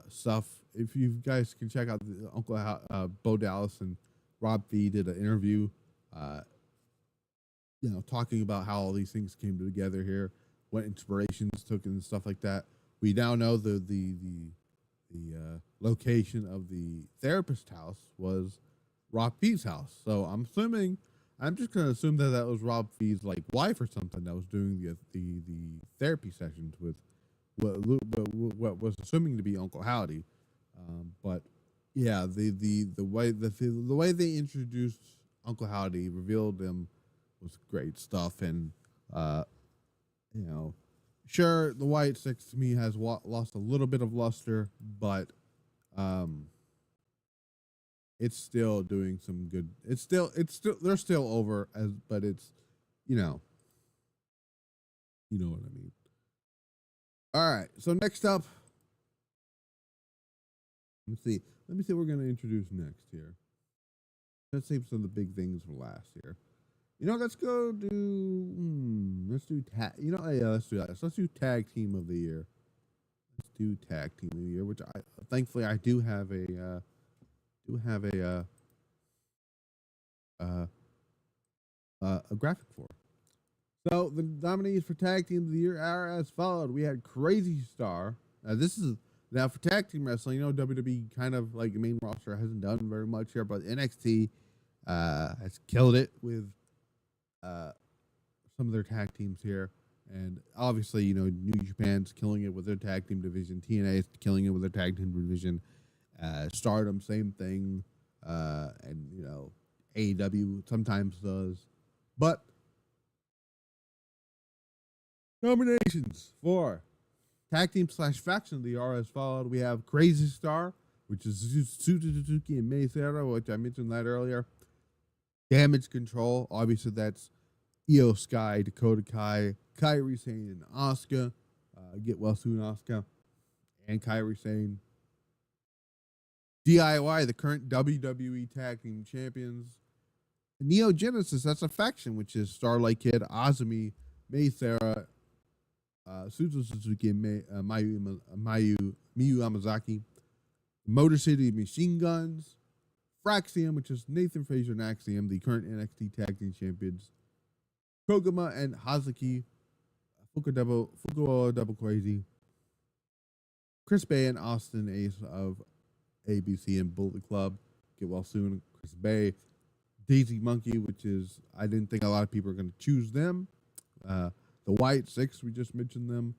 stuff. If you guys can check out the Bo Dallas and Rob Fee did an interview, talking about how all these things came together here, what inspirations took and stuff like that. We now know the location of the therapist house was Rob Fee's house. So I'm just gonna assume that was Rob Fee's like wife or something that was doing the therapy sessions with what was assuming to be Uncle Howdy. But yeah, the way they introduced Uncle Howdy, revealed him, was great stuff. And sure, the Wyatt Six to me has lost a little bit of luster, but it's still doing some good. It's still they're still over but it's you know what I mean. All right, so next up, let me see what we're going to introduce next here. Let's save some of the big things for last here. Let's go do. Let's do tag. Let's do that. Let's do tag team of the year. Let's do tag team of the year, which thankfully I do have a graphic for. So the nominees for tag team of the year are as followed. We had Crazy Star. Now for tag team wrestling, WWE kind of like the main roster hasn't done very much here, but NXT has killed it with some of their tag teams here. And obviously, New Japan's killing it with their tag team division. TNA is killing it with their tag team division. Stardom, same thing. And, AEW sometimes does. But nominations for tag team / faction of the year are as followed. We have Crazy Star, which is Suzuki and Mei Sarah, which I mentioned that earlier. Damage Control, obviously that's Io Sky, Dakota Kai, Kairi Sane, and Asuka. Get well soon, Asuka. And Kairi Sane. DIY, the current WWE Tag Team Champions. Neo Genesis, that's a faction, which is Starlight Kid, Azumi, Mei Sarah, Suzu Suzuki, and Miyu Amazaki. Motor City Machine Guns. Fraxium, which is Nathan Frazier and Axiom, the current NXT Tag Team Champions. Koguma and Hazuki. Fukuoka Double Crazy. Chris Bay and Austin Ace of ABC and Bullet Club. Get well soon, Chris Bay. Daisy Monkey, which is, I didn't think a lot of people are going to choose them. The Wyatt Six, we just mentioned them.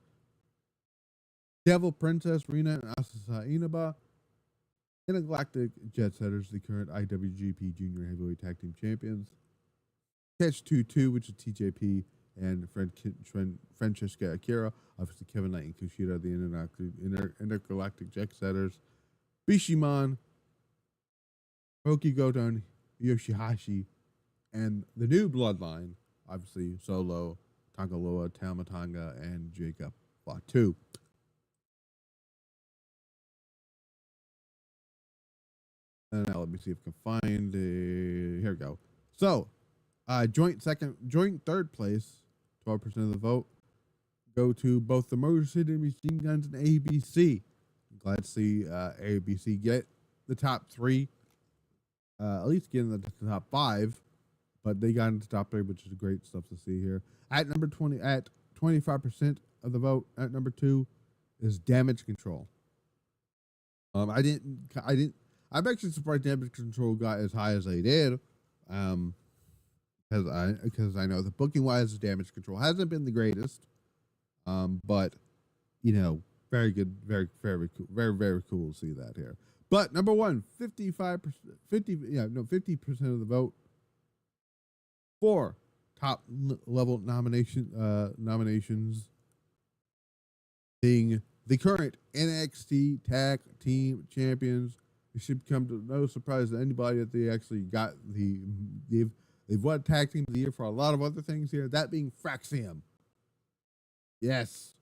Devil Princess, Rina and Asasa Inaba. Intergalactic Jet Setters, the current IWGP Junior Heavyweight Tag Team Champions. Catch 2-2, which is TJP and Francesca Akira. Obviously, Kevin Knight and Kushida, the Intergalactic Jet Setters. Bishamon, Hiroki Goto, and Yoshihashi. And the new Bloodline, obviously, Solo, Tangaloa, Tamatanga, and Jacob Fatu. And now let me see if I can find here we go. So, joint third place, 12% of the vote, go to both the Motor City Machine Guns and ABC. I'm glad to see ABC get the top three, at least get in the top five, but they got into the top three, which is great stuff to see here. At number 20, at 25% of the vote, at number 2 is Damage Control. I'm actually surprised Damage Control got as high as they did. because I know the booking wise, Damage Control hasn't been the greatest, but you know, very good, very cool, very cool to see that here. But number one, 55%, 50% of the vote for top level nominations being the current NXT Tag Team Champions. It should come to no surprise to anybody that they actually got they've won Tag Team of the Year for a lot of other things here. That being Fraxium. Yes,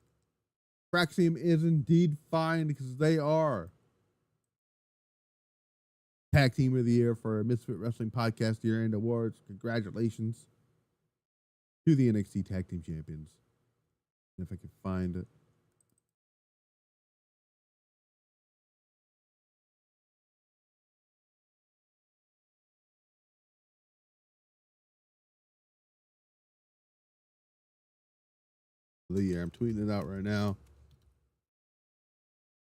Fraxium is indeed fine because they are Tag Team of the Year for Misfit Wrestling Podcast Year-End Awards. Congratulations to the NXT Tag Team Champions. And if I can find it. The year. I'm tweeting it out right now.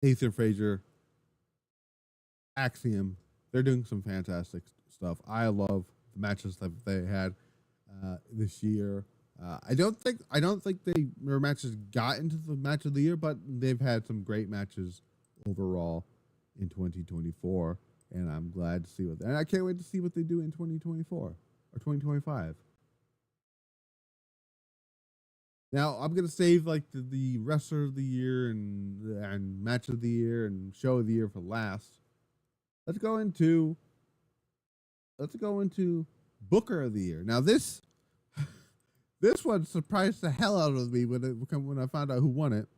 Ethan Frazier, Axiom, they're doing some fantastic stuff. I love the matches that they had this year. I don't think their matches got into the match of the year, but they've had some great matches overall in 2024, and I'm glad to see and I can't wait to see what they do in 2024 or 2025. Now I'm gonna save like the wrestler of the year and match of the year and show of the year for last. Let's go into Booker of the Year. Now this one surprised the hell out of me when I found out who won it.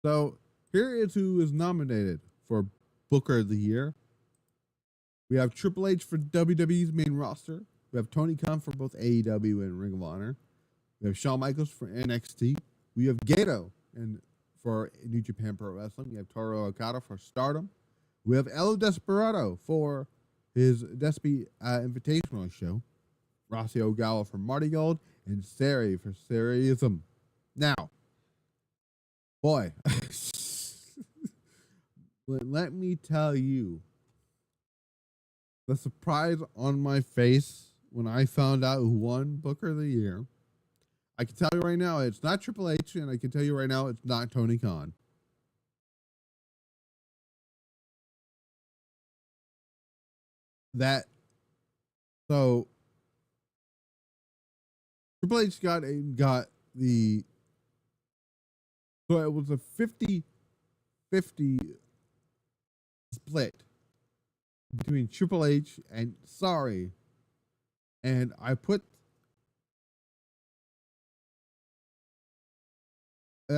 So here is who is nominated for Booker of the Year. We have Triple H for WWE's main roster. We have Tony Khan for both AEW and Ring of Honor. We have Shawn Michaels for NXT. We have Gato for New Japan Pro Wrestling. We have Toru Okada for Stardom. We have El Desperado for his Despy Invitational show. Rossi Ogawa for Marty Gold. And Sari for Sariism. Now, boy, let me tell you the surprise on my face when I found out who won Booker of the Year. I can tell you right now, it's not Triple H, and I can tell you right now, it's not Tony Khan. So Triple H got the, so it was a 50-50 split between Triple H and Sari, and I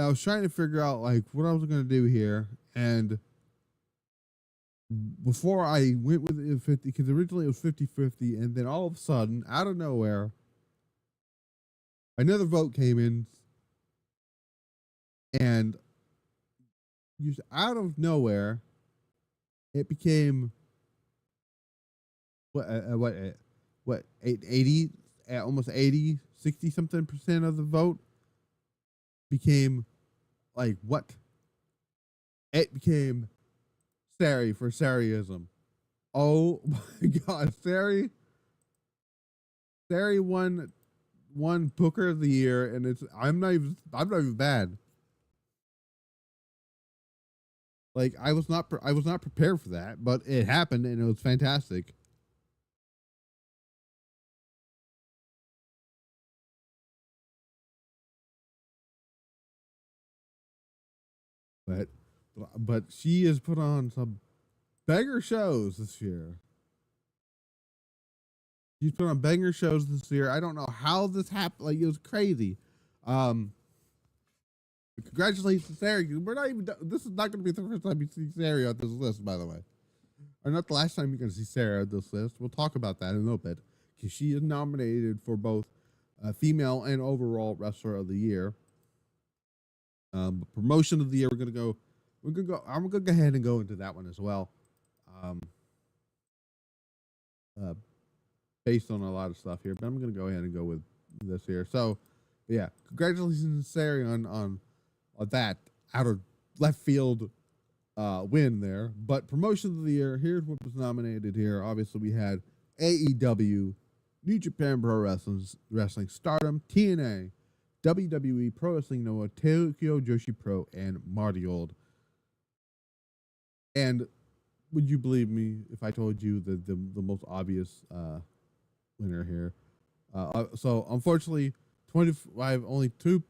was trying to figure out like what I was going to do here, and before I went with it 50, because originally it was 50-50, and then all of a sudden, out of nowhere, another vote came in, and just out of nowhere, it became what 80, almost 80, 60 something percent of the vote became like what? It became Sari for Sariism. Oh my God, Sari won Booker of the Year, and I'm not even bad. Like I was not prepared for that, but it happened and it was fantastic. But she has put on some banger shows this year. She's put on banger shows this year. I don't know how this happened. Like it was crazy. Congratulations, Sarah. We're not even. This is not going to be the first time you see Sarah on this list, by the way, or not the last time you're going to see Sarah on this list. We'll talk about that in a little bit because she is nominated for both female and overall wrestler of the year. Promotion of the year. I'm gonna go ahead and go into that one as well. Based on a lot of stuff here, but I'm gonna go ahead and go with this here. So, yeah, congratulations, Sarah, on that out of left field win there. But promotion of the year. Here's what was nominated here. Obviously, we had AEW New Japan Pro Wrestling, Stardom, TNA, WWE, Pro Wrestling Noah, Tokyo Joshi Pro, and Marty Old. And would you believe me if I told you the most obvious winner here? So unfortunately, only two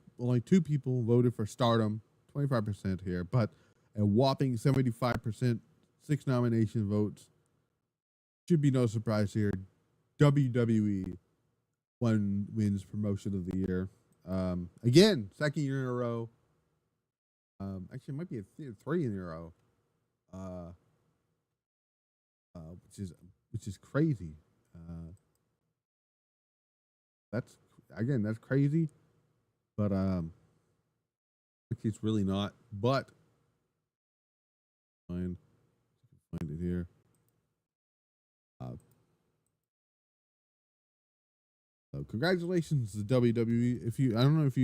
people voted for Stardom, 25% here, but a whopping 75%, 6 nomination votes. Should be no surprise here. WWE wins Promotion of the Year. Again, second year in a row. Actually, it might be three in a row. Which is crazy. That's crazy, but it's really not. But find it here. So congratulations to WWE. I don't know if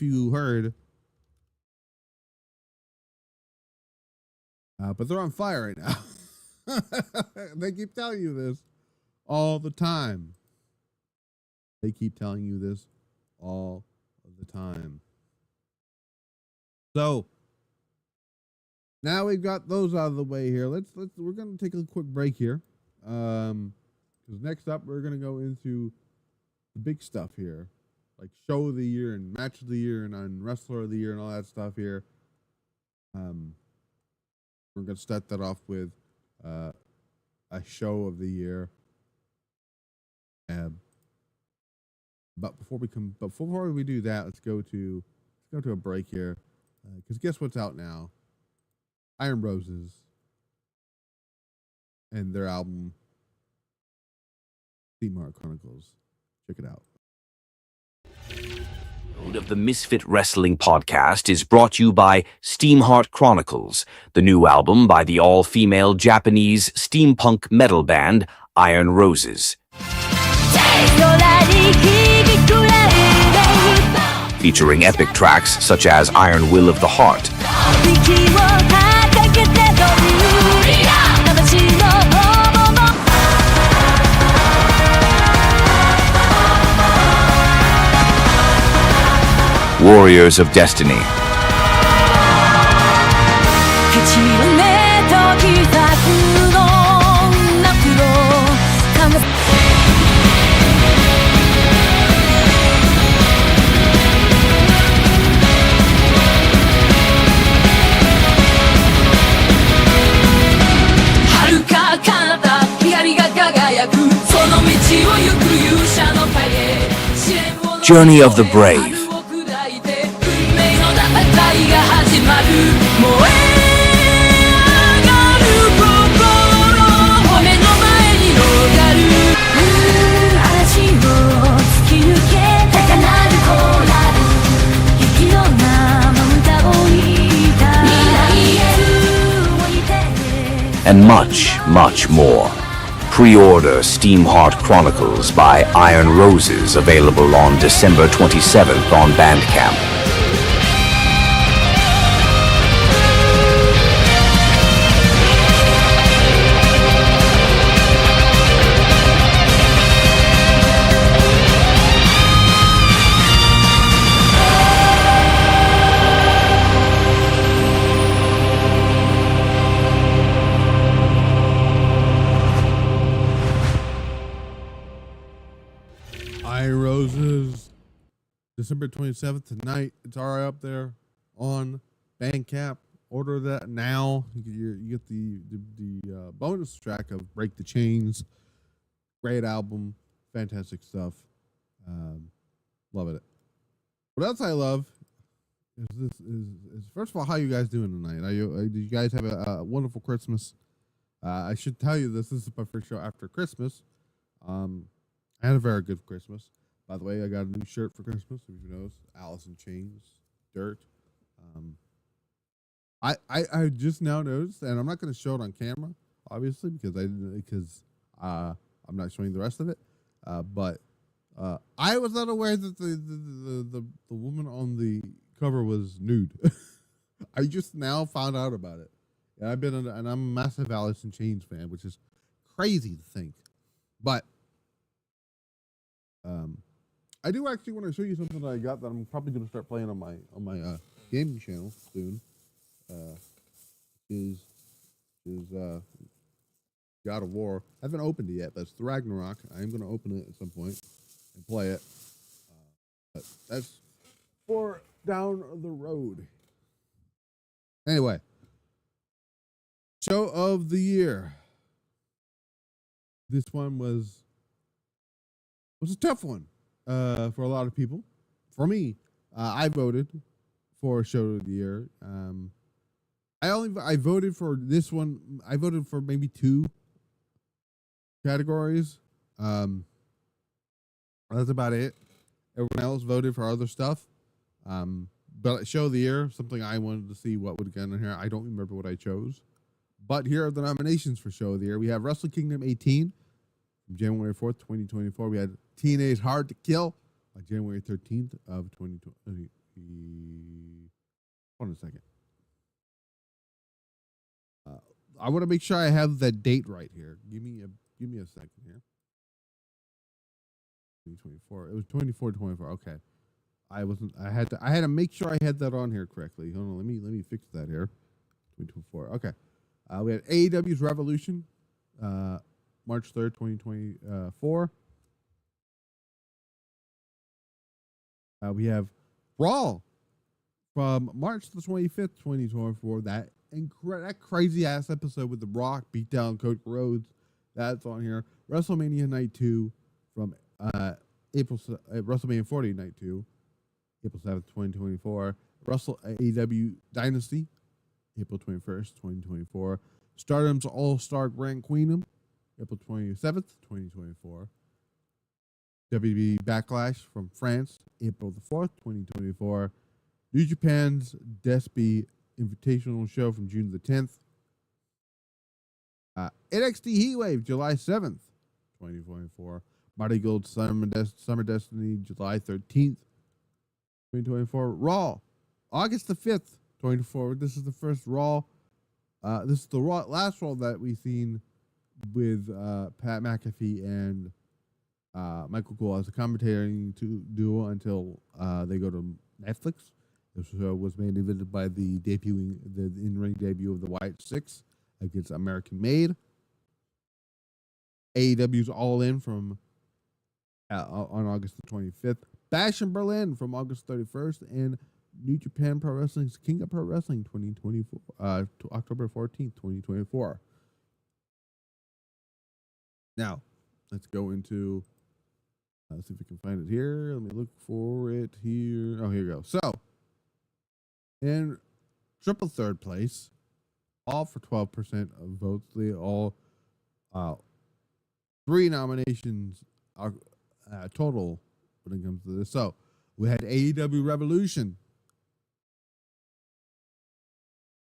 you heard, but they're on fire right now. They keep telling you this all the time. So now we've got those out of the way here. We're gonna take a quick break here. Because next up we're gonna go into the big stuff here, like show of the year and match of the year and wrestler of the year and all that stuff here. We're gonna start that off with a show of the year. But before we do that, let's go to a break here. Because guess what's out now? Iron Roses and their album Steamheart Chronicles. Check it out. Of the Misfit Wrestling Podcast is brought to you by Steamheart Chronicles, the new album by the all-female Japanese steampunk metal band Iron Roses. Featuring epic tracks such as Iron Will of the Heart, Warriors of Destiny, Journey of the Brave, and much, much more. Pre-order Steamheart Chronicles by Iron Roses, available on December 27th on Bandcamp. December 27th tonight. It's already up there on Bandcamp. Order that now. You get the bonus track of Break the Chains. Great album, fantastic stuff. Loving it. What else I love is first of all, how you guys doing tonight? Did you guys have a wonderful Christmas? I should tell you this is my first show after Christmas. I had a very good Christmas. By the way, I got a new shirt for Christmas. If you notice, Alice in Chains, Dirt. I just now noticed, and I'm not going to show it on camera, obviously, because I'm not showing the rest of it. But I was not aware that the woman on the cover was nude. I just now found out about it. And and I'm a massive Alice in Chains fan, which is crazy to think. But I do actually want to show you something that I got that I'm probably going to start playing on my gaming channel soon. Is God of War. I haven't opened it yet, but it's the Ragnarok. I am going to open it at some point and play it. But that's for down the road. Anyway, show of the year. This one was a tough one for a lot of people. For me, I voted for show of the year. I voted for this one. I voted for maybe 2 categories. That's about it. Everyone else voted for other stuff. But show of the year, something I wanted to see what would get in here. I don't remember what I chose. But here are the nominations for show of the year. We have Wrestle Kingdom 18 from January 4th, 2024. We had Teenage Hard to Kill on January 13th of 2020. Hold on a second. I want to make sure I have that date right here. Give me a second here. 2024. It was 24. Okay. I had to make sure I had that on here correctly. Hold on, let me fix that here. 2024. Okay. We had AEW's Revolution, March 3rd, 2024. We have Raw from March the 25th, 2024. That crazy ass episode with The Rock beat down Cody Rhodes. That's on here. WrestleMania Night 2 from WrestleMania 40 Night 2. April 7th, 2024. AEW Dynasty, April 21st, 2024. Stardom's All-Star Grand Queendom, April 27th, 2024. WWE Backlash from France, April the 4th, 2024. New Japan's Despy Invitational Show from June the 10th. NXT Heatwave, July 7th, 2024. Marty Gold Summer Destiny, July 13th. 2024. Raw, August the 5th, 2024. This is the first Raw. This is the last Raw that we've seen with Pat McAfee and Michael Cole as a commentating duo until they go to Netflix. This show was mainly visited by the in-ring debut of the Wyatt Six against American Made. AEW's All In from on August the 25th. Bash in Berlin from August 31st, and New Japan Pro Wrestling's King of Pro Wrestling 2024 to October 14th, 2024. Now, let's go into let's see if we can find it here. Let me look for it here. Oh, here we go. So, in triple third place, all for 12% of votes. They all 3 nominations are total when it comes to this. So we had AEW Revolution,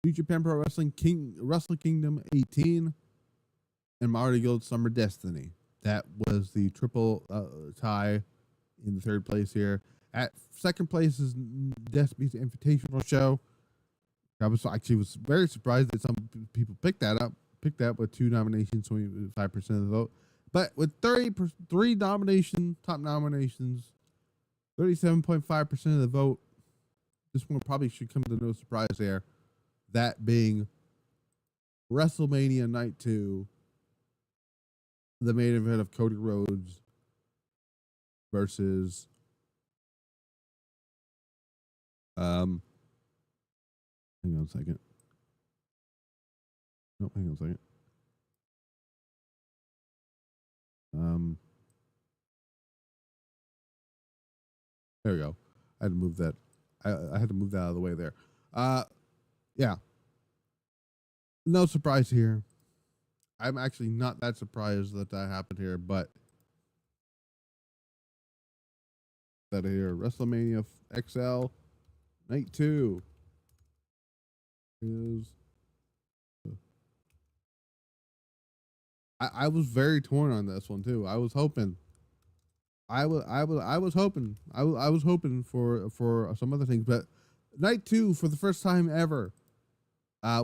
New Japan Pro Wrestling Wrestle Kingdom 18, and Marty Gold Summer Destiny. That was the triple tie in the third place here. At second place is Despy's Invitational Show. I was very surprised that some people picked that with 2 nominations, 25% of the vote. But with 33 top nominations, 37.5% of the vote, this one probably should come to no surprise there. That being WrestleMania Night 2, the main event of Cody Rhodes versus hang on a second. No, hang on a second. There we go. I had to move that. I had to move that out of the way there. Yeah. No surprise here. I'm actually not that surprised that happened here, but that here WrestleMania XL Night 2 is. I was very torn on this one too. I was hoping. I was hoping for some other things, but Night 2 for the first time ever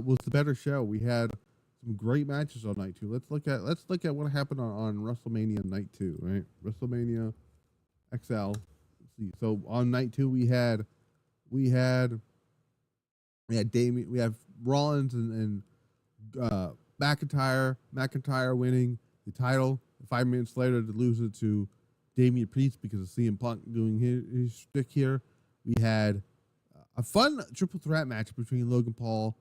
was the better show. We had some great matches on night 2. Let's look at what happened on WrestleMania night 2, right? WrestleMania XL. Let's see. So on night 2 we had Damien, we have Rollins and McIntyre winning the title. 5 minutes later to lose it to Damian Priest because of CM Punk doing his shtick here. We had a fun triple threat match between Logan Paul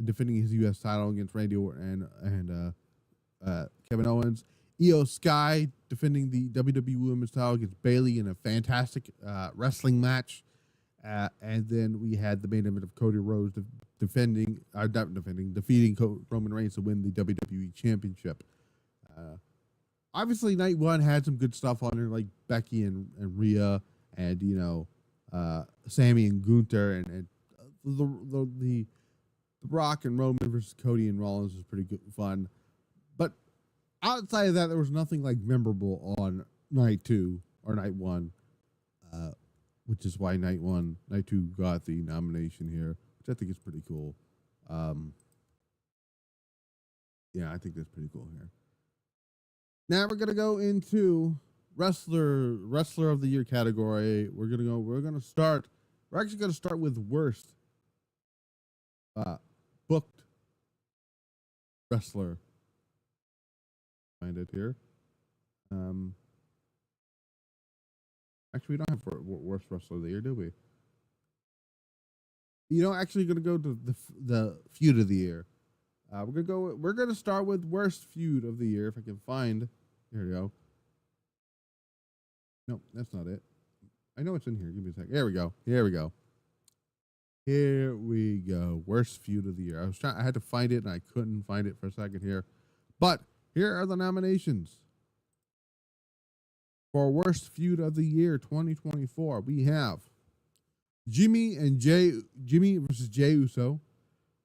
defending his U.S. title against Randy Orton and Kevin Owens. Io Sky defending the WWE Women's title against Bayley in a fantastic wrestling match. And then we had the main event of Cody Rhodes defeating Roman Reigns to win the WWE Championship. Obviously, night 1 had some good stuff on there, like Becky and Rhea, and Sammy and Gunther, and the Brock and Roman versus Cody and Rollins was pretty good fun. But outside of that, there was nothing like memorable on night 2 or night 1. Which is why night 2 got the nomination here, which I think is pretty cool. Yeah, I think that's pretty cool here. Now we're gonna go into wrestler of the year category. We're actually gonna start with worst booked wrestler. Find it here. Actually, we don't have worst wrestler of the year, do we? Actually, going to go to the feud of the year. We're gonna start with worst feud of the year if I can find. Here we go. No, that's not it. I know it's in here. Give me a sec. Here we go. Here we go. Worst feud of the year. I had to find it and I couldn't find it for a second here, but here are the nominations. For worst feud of the year 2024, we have Jimmy versus Jey Uso,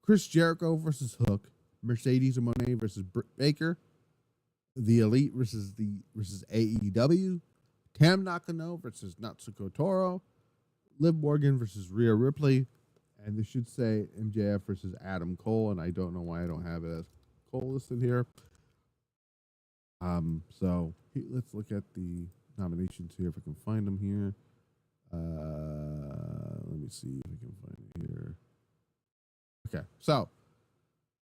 Chris Jericho versus Hook, Mercedes Moné versus Britt Baker, The Elite versus AEW, Tam Nakano versus Natsuko Toro, Liv Morgan versus Rhea Ripley, and this should say MJF versus Adam Cole, and I don't know why I don't have it as Cole listed here. So let's look at the nominations here if I can find them here. Let me see if I can find it here. Okay, so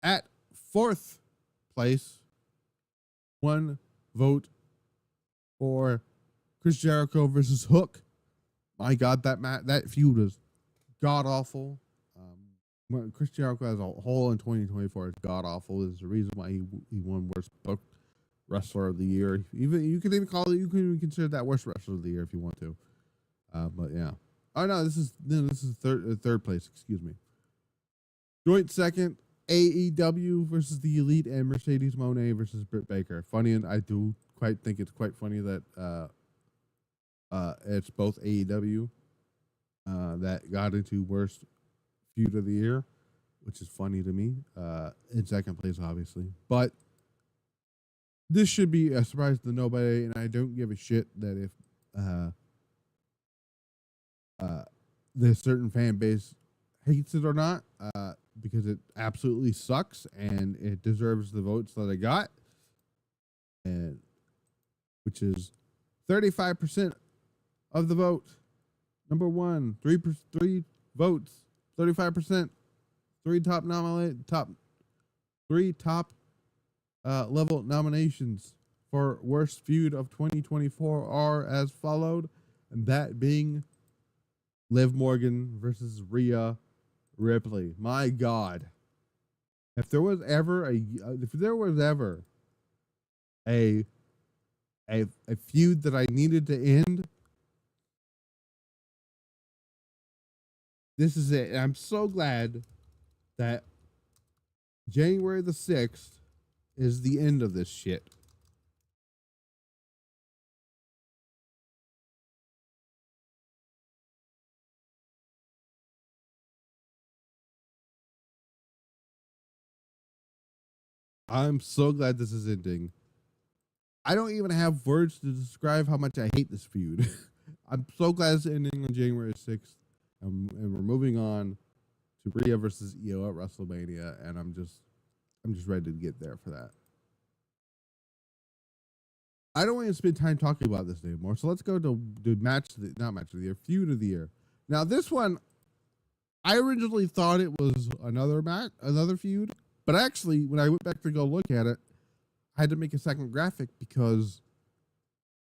at 4th place, 1 vote for Chris Jericho versus Hook. My God, that feud was god awful. Chris Jericho as a whole in 2024 is god awful. Is the reason why he won worst booked wrestler of the year. You can even consider that worst wrestler of the year if you want to. But yeah. Oh no, this is third place. Excuse me. Joint second, AEW versus The Elite and Mercedes Moné versus Britt Baker. Funny, and I do quite think it's quite funny that it's both AEW that got into worst feud of the year, which is funny to me. In second place, obviously, but this should be a surprise to nobody, and I don't give a shit that if the certain fan base hates it or not, because it absolutely sucks and it deserves the votes that it got, and which is 35% of the vote. Number 1, 3 votes, 35%. 3 top level nominations for worst feud of 2024 are as followed, and that being Liv Morgan versus Rhea Ripley. My God, if there was ever a feud that I needed to end, this is it. And I'm so glad that January the 6th is the end of this shit. I'm so glad this is ending. I don't even have words to describe how much I hate this feud. I'm so glad it's ending on January 6th, and we're moving on to Rhea versus Io at WrestleMania, and I'm just ready to get there for that. I don't want to spend time talking about this anymore, so let's go to not match of the year, feud of the year. Now this one, I originally thought it was another feud, but actually when I went back to go look at it, I had to make a second graphic because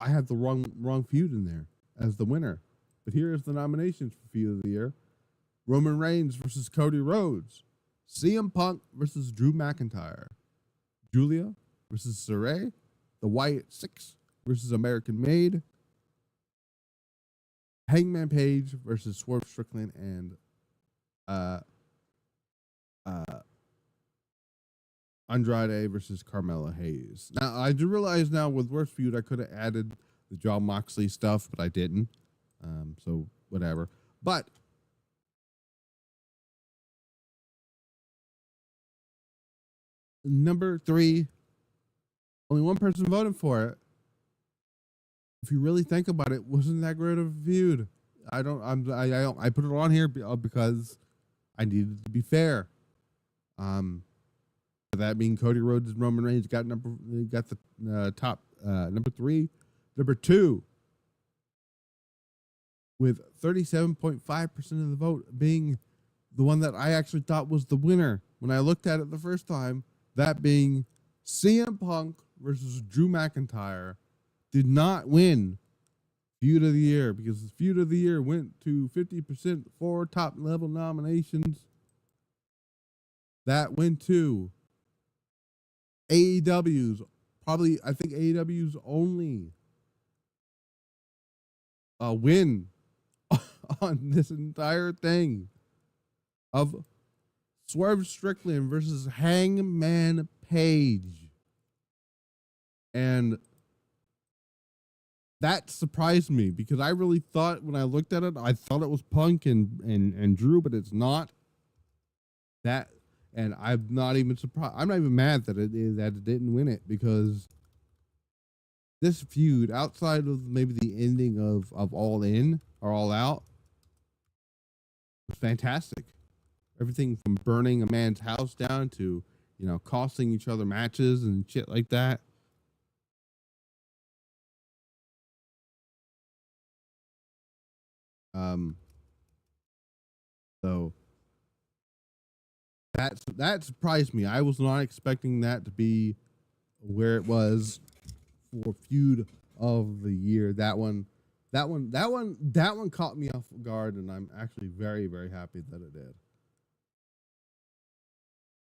I had the wrong feud in there as the winner. But here is the nominations for feud of the year: Roman Reigns versus Cody Rhodes, CM Punk versus Drew McIntyre, Julia versus Saray, the Wyatt Six versus American Made, Hangman Page versus Swerve Strickland, and Andrade versus Carmella Hayes. Now, I do realize now with Worst Feud, I could have added the John Moxley stuff, but I didn't. So, whatever. But number 3, only one person voted for it. If you really think about it, wasn't that great of a feud. I put it on here because I needed to be fair. That being Cody Rhodes and Roman Reigns got the top number 3. Number 2, with 37.5% of the vote being the one that I actually thought was the winner when I looked at it the first time, that being CM Punk versus Drew McIntyre, did not win Feud of the Year because the Feud of the Year went to 50% for top level nominations. That went to AEW's, I think AEW's only win on this entire thing of Swerve Strickland versus Hangman Page. And that surprised me because I really thought when I looked at it, I thought it was Punk and Drew, but it's not. And I'm not even surprised. I'm not even mad that it didn't win it because this feud, outside of maybe the ending of All In or All Out, was fantastic. Everything from burning a man's house down to, costing each other matches and shit like that. So that surprised me. I was not expecting that to be where it was for feud of the year. That one caught me off guard, and I'm actually very, very happy that it did.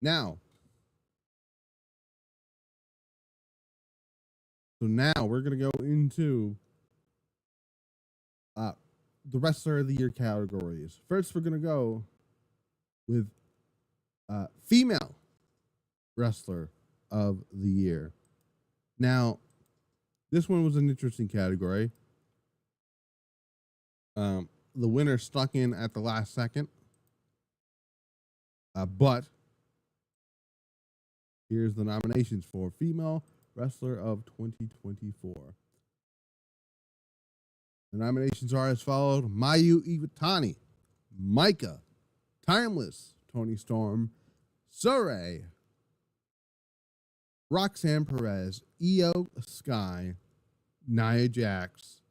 Now we're gonna go into the Wrestler of the Year categories. First, we're gonna go with female Wrestler of the Year. Now, this one was an interesting category. The winner stuck in at the last second. But here's the nominations for Female Wrestler of 2024. The nominations are as followed: Mayu Iwatani, Micah, Timeless, Toni Storm, Saray, Roxanne Perez, Io Sky, Nia Jax,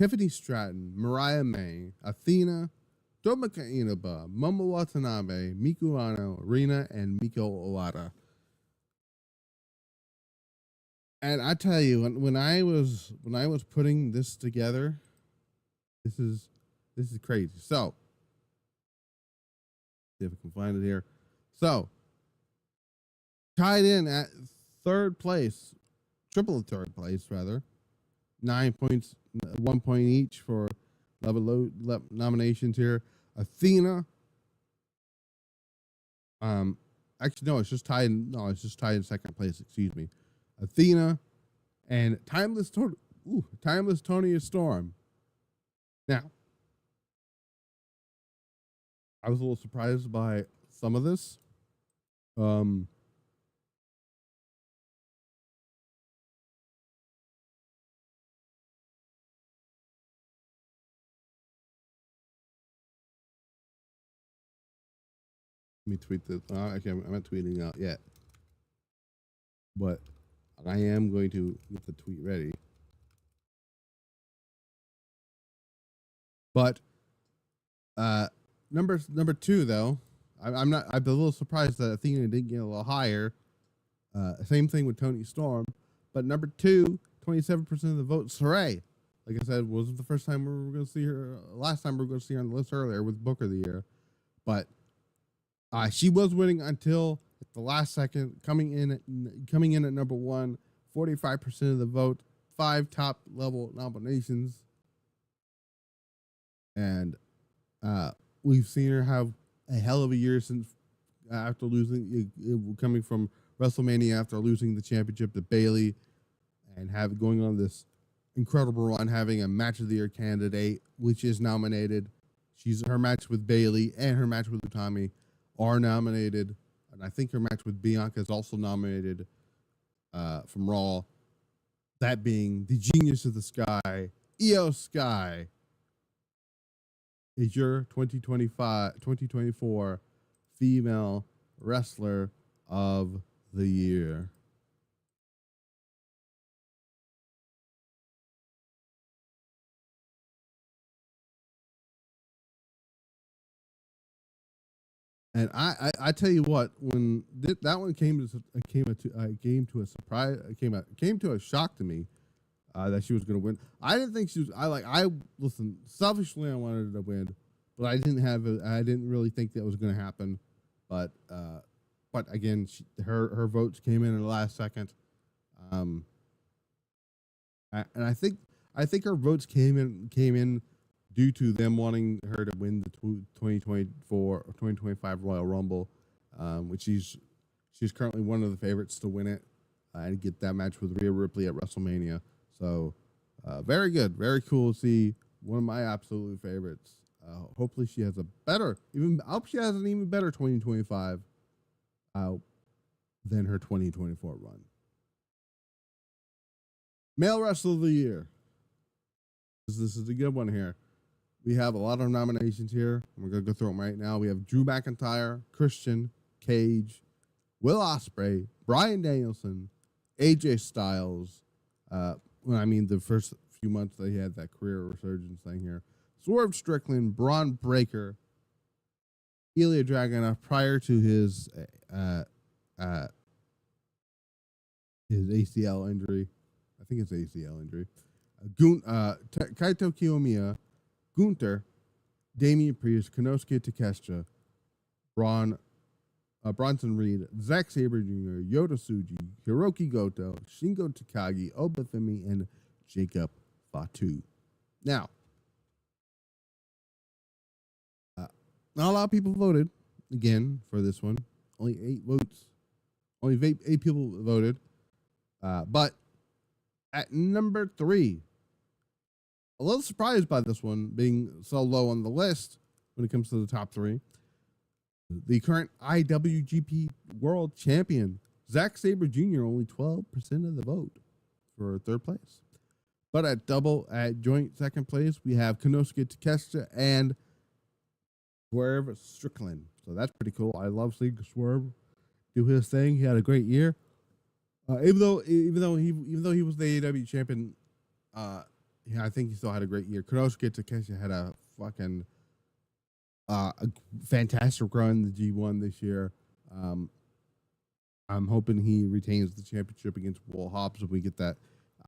Tiffany Stratton, Mariah May, Athena, Tomika Inaba, Momo Watanabe, Miku Ano, Rina, and Miko Owada. And I tell you, when I was putting this together, this is crazy. So, see if I can find it here. So, tied in at third place, triple third place rather, 9 points, 1 point each for level nominations here. Athena. Actually, no, it's just tied. It's just tied in second place. Excuse me. Athena and Timeless Toni Storm. Now, I was a little surprised by some of this. Let me tweet this. Actually, I'm not tweeting out yet, but I am going to get the tweet ready. But number two though, I'm not. I'm a little surprised that Athena didn't get a little higher. Same thing with Tony Storm, but number two, 27% of the vote, Saray. Like I said, wasn't the first time we were going to see her. Last time we were going to see her on the list earlier with Book of the Year, but she was winning until the last second, coming in at number one, 45% of the vote, 5 top level nominations, and we've seen her have a hell of a year since after losing, coming from WrestleMania after losing the championship to Bayley, and going on this incredible run, having a Match of the Year candidate, which is nominated. Her match with Bayley and her match with Utami are nominated, and I think her match with Bianca is also nominated from Raw. That being the Genius of the Sky, Io Sky, is your 2024 female wrestler of the year. And I tell you what, when that one came to a surprise, came to a shock to me that she was going to win. I didn't think she was. Listen, selfishly I wanted her to win, but I didn't really think that was going to happen. But again, her votes came in the last second, and I think her votes came in due to them wanting her to win the 2024 or 2025 Royal Rumble, which she's currently one of the favorites to win it and get that match with Rhea Ripley at WrestleMania. So very good, very cool to see one of my absolute favorites. Hopefully she has I hope she has an even better 2025 than her 2024 run. Male Wrestler of the Year. This is a good one here. We have a lot of nominations here. We're going to go through them right now. We have Drew McIntyre, Christian, Cage, Will Ospreay, Bryan Danielson, AJ Styles. The first few months that he had that career resurgence thing here. Swerve Strickland, Braun Breaker, Ilya Dragunov prior to his ACL injury. I think it's ACL injury. Kaito Kiyomiya, Gunther, Damian Priest, Konosuke Takeshita, Bronson Reed, Zack Sabre Jr., Yota Tsuji, Hiroki Goto, Shingo Takagi, Obafemi, and Jacob Fatu. Now, not a lot of people voted again for this one. Only 8 votes. Only 8 people voted. But at number 3, a little surprised by this one being so low on the list when it comes to the top 3. The current IWGP World Champion, Zack Sabre Jr., only 12% of the vote for 3rd place. But at joint 2nd place, we have Konosuke Takeshita and Swerve Strickland. So that's pretty cool. I love seeing Swerve do his thing. He had a great year. Even though he was the AEW champion, I think he still had a great year. Konosuke Takeshita had a fucking a fantastic run in the G1 this year. I'm hoping he retains the championship against Will Hobbs if we get that.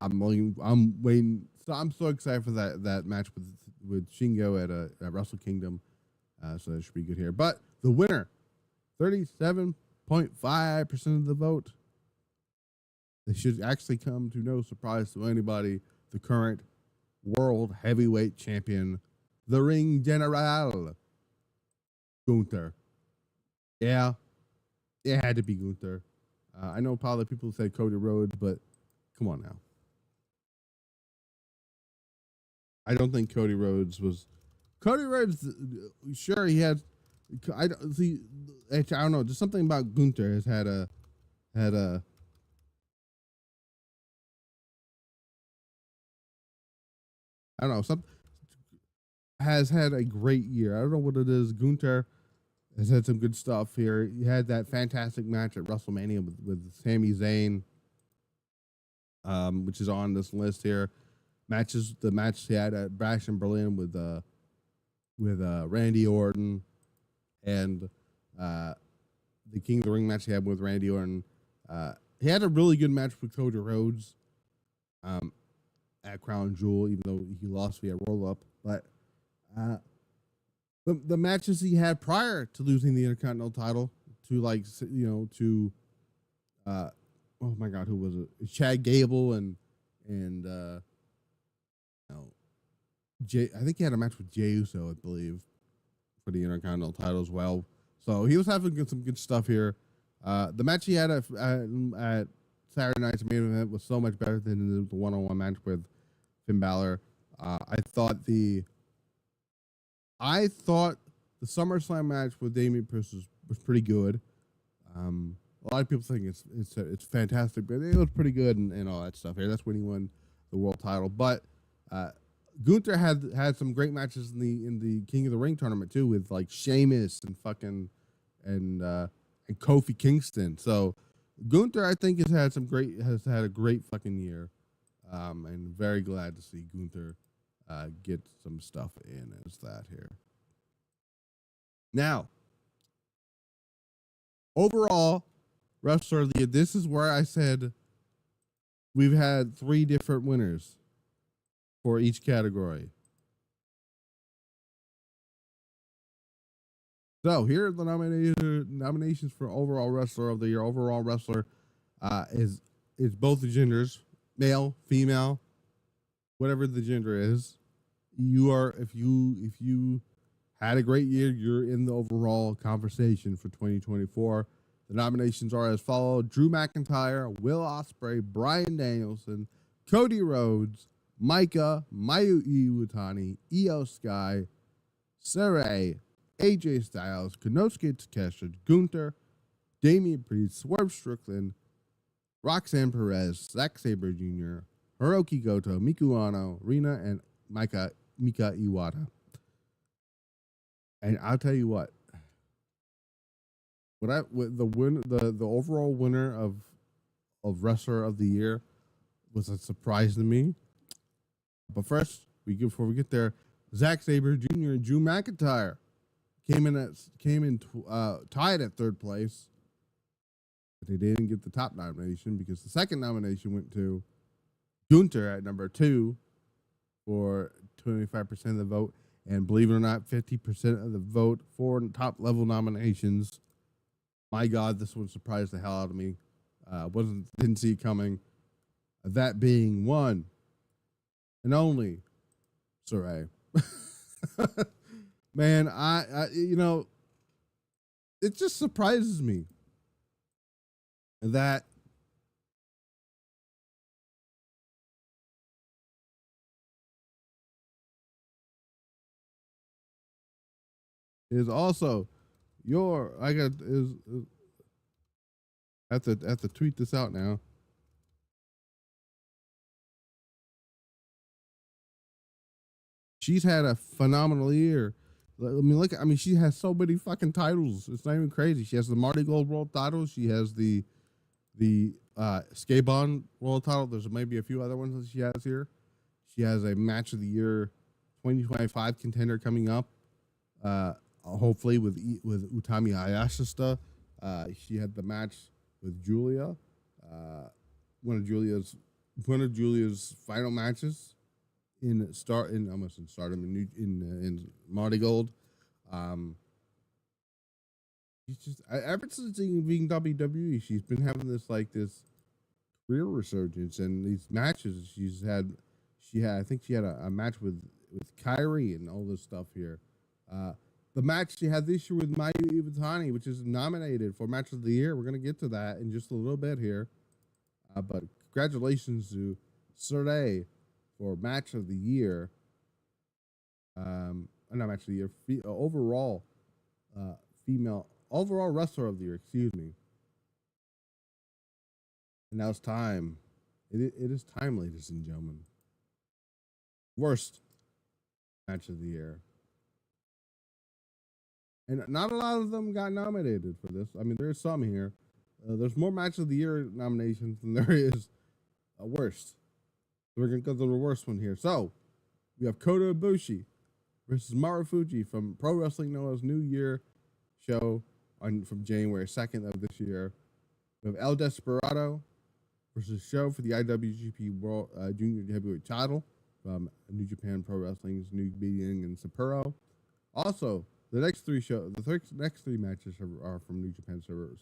I'm waiting. So I'm so excited for that match with Shingo at Wrestle Kingdom. So that should be good here. But the winner, 37.5% of the vote. This should actually come to no surprise to anybody. The current world heavyweight champion, the Ring General, Gunther. Yeah, it had to be Gunther. I know probably people said Cody Rhodes, but come on now. I don't think Cody Rhodes was. Cody Rhodes, sure, he had. I don't know. Just something about Gunther has had a. I don't know. Has had a great year. I don't know what it is. Gunther has had some good stuff here. You had that fantastic match at WrestleMania with Sami Zayn, which is on this list here. The match he had at Bash in Berlin with Randy Orton, and the King of the Ring match he had with Randy Orton. He had a really good match with Cody Rhodes at Crown Jewel, even though he lost via roll up. But the matches he had prior to losing the Intercontinental title to oh my God, who was it? Chad Gable and I think he had a match with Jey Uso, I believe, for the Intercontinental title as well. So he was having some good stuff here. The match he had at Saturday night's main event was so much better than the one-on-one match with Finn Balor. I thought the SummerSlam match with Damian Priest was pretty good. A lot of people think it's fantastic, but it was pretty good and all that stuff here. That's when he won the world title. But Gunther had some great matches in the King of the Ring tournament too, with like Sheamus and Kofi Kingston. So Gunther, I think, has had a great fucking year, and very glad to see Gunther get some stuff in as that here. Now, overall, wrestler of the year. This is where I said we've had 3 different winners for each category. So here are the nominations for overall wrestler of the year. Overall wrestler is both the genders, male, female, whatever the gender is. You are if you had a great year, you're in the overall conversation for 2024. The nominations are as follows: Drew McIntyre, Will Ospreay, Bryan Danielson, Cody Rhodes, Micah, Mayu Iwatani, Io Sky, Saray, AJ Styles, Konosuke Takeshita, Gunther, Damian Priest, Swerve Strickland, Roxanne Perez, Zack Sabre Jr., Hiroki Goto, Miku Ano, Rina, and Mika Iwata. And I'll tell you what, the overall winner of wrestler of the year was a surprise to me. But first, before we get there, Zack Sabre Jr. and Drew McIntyre came in tied at third place, but they didn't get the top nomination because the second nomination went to Gunther at number 2 for 25% of the vote, and believe it or not, 50% of the vote for top level nominations. My God, this one surprised the hell out of me. Didn't see it coming. That being one and only Saray. Man, I it just surprises me that is also I have to tweet this out now. She's had a phenomenal year. I mean, she has so many fucking titles. It's not even crazy. She has the Marty Gold World title. She has the Skabon World title. There's maybe a few other ones that she has here. She has a Match of the Year 2025 contender coming up. Hopefully with Utami Hayashishita. She had the match with Julia. One of Julia's final matches in Marty Gold. She's just ever since being WWE, she's been having this career resurgence, and these matches I think she had a match with Kyrie and all this stuff here. The match she had this year with Mayu Iwatani, which is nominated for Match of the Year. We're gonna get to that in just a little bit here. But congratulations to Saray for Match of the Year. Not Match of the Year. Overall Wrestler of the Year. Excuse me. And now it's time. It is time, ladies and gentlemen. Worst Match of the Year. and not a lot of them got nominated for this. I mean, there's some here. There's more Match of the Year nominations than there is worst. So we're gonna go to the worst one here. So we have Kota Ibushi versus Marufuji from Pro Wrestling Noah's New Year show from January 2nd of this year. We have El Desperado versus Show for the IWGP World Junior Heavyweight title from New Japan Pro Wrestling's New Beginning in Sapporo. Also, the next three matches are from New Japan servers.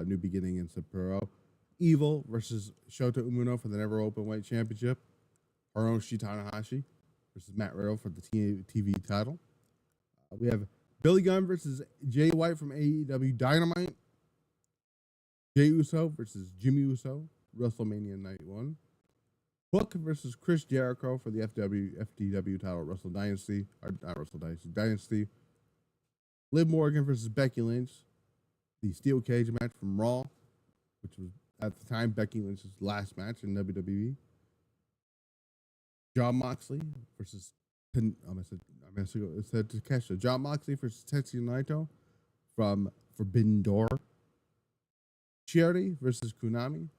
New Beginning in Sapporo. Evil versus Shota Umino for the Never Openweight Championship. Hiroshi Tanahashi versus Matt Riddle for the TV title. We have Billy Gunn versus Jay White from AEW Dynamite. Jay Uso versus Jimmy Uso, WrestleMania Night 1. Hook versus Chris Jericho for the FTW title, Dynasty. Liv Morgan versus Becky Lynch, the Steel Cage match from Raw, which was at the time Becky Lynch's last match in WWE. Jon Moxley versus Takeshita. Jon Moxley versus Tetsuya Naito from Forbidden Door. Sherry versus Konami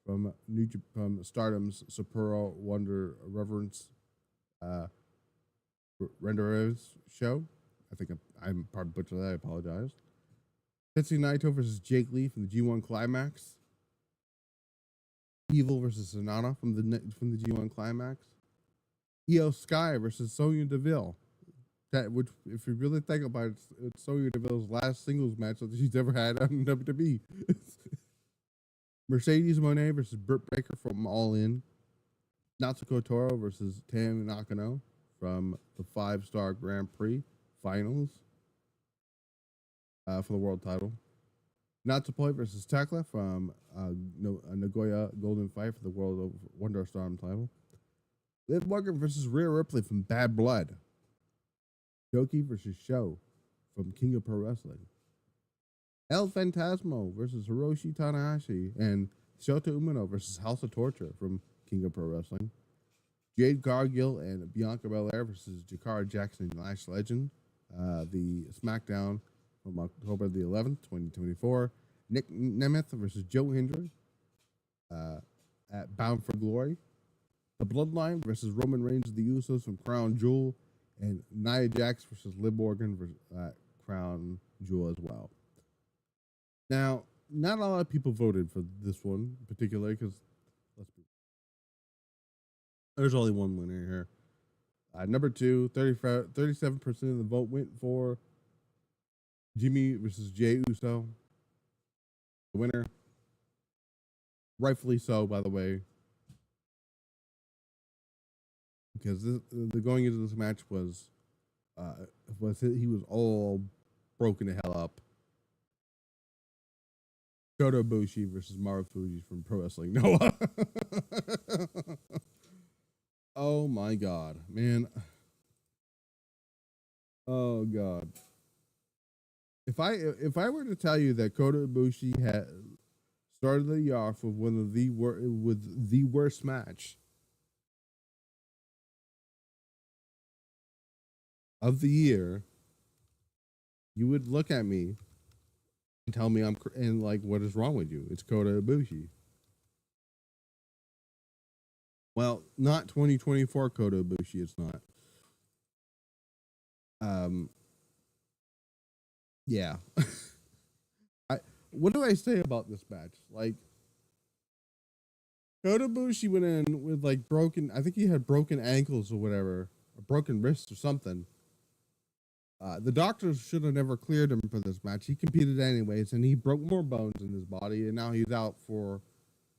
from Stardom's Sapporo Wonder Reverence Renderers show. I think I'm probably butchered that. I apologize. Tetsuya Naito versus Jake Lee from the G1 Climax. Evil versus Sonata from the G1 Climax. Io Sky versus Sonya Deville. Which, if you really think about it, it's Sonya Deville's last singles match that she's ever had on WWE. Mercedes Moné versus Britt Baker from All In. Natsuko Toro versus Tam Nakano from the 5-Star Grand Prix Finals for the world title. Natsupoi versus Tekla from Nagoya Golden Fight for the World of Wonder Storm title. Liv Morgan versus Rhea Ripley from Bad Blood. Doki versus Sho from King of Pro Wrestling. El Fantasmo versus Hiroshi Tanahashi and Shota Umino versus House of Torture from King of Pro Wrestling. Jade Cargill and Bianca Belair versus Jakara Jackson and Lash Legend. The SmackDown from October the 11th, 2024. Nick Nemeth versus Joe Hendry at Bound for Glory. The Bloodline versus Roman Reigns of the Usos from Crown Jewel. And Nia Jax versus Liv Morgan versus Crown Jewel as well. Now, not a lot of people voted for this one particularly because there's only one winner here. Number 2, 37% of the vote went for Jimmy versus Jey Uso. The winner. Rightfully so, by the way. Because the going into this match was he was all broken the hell up. Kota Ibushi versus Marufuji from Pro Wrestling Noah. Oh my god, man. Oh god. If I were to tell you that Kota Ibushi had started the year off with one of the worst match of the year, you would look at me and tell me what is wrong with you? It's Kota Ibushi. Well, not 2024 Kota Ibushi. It's not. Yeah. What do I say about this match? Like, Kota Ibushi went in with broken. I think he had broken ankles or whatever, or broken wrists or something. The doctors should have never cleared him for this match. He competed anyways, and he broke more bones in his body, and now he's out for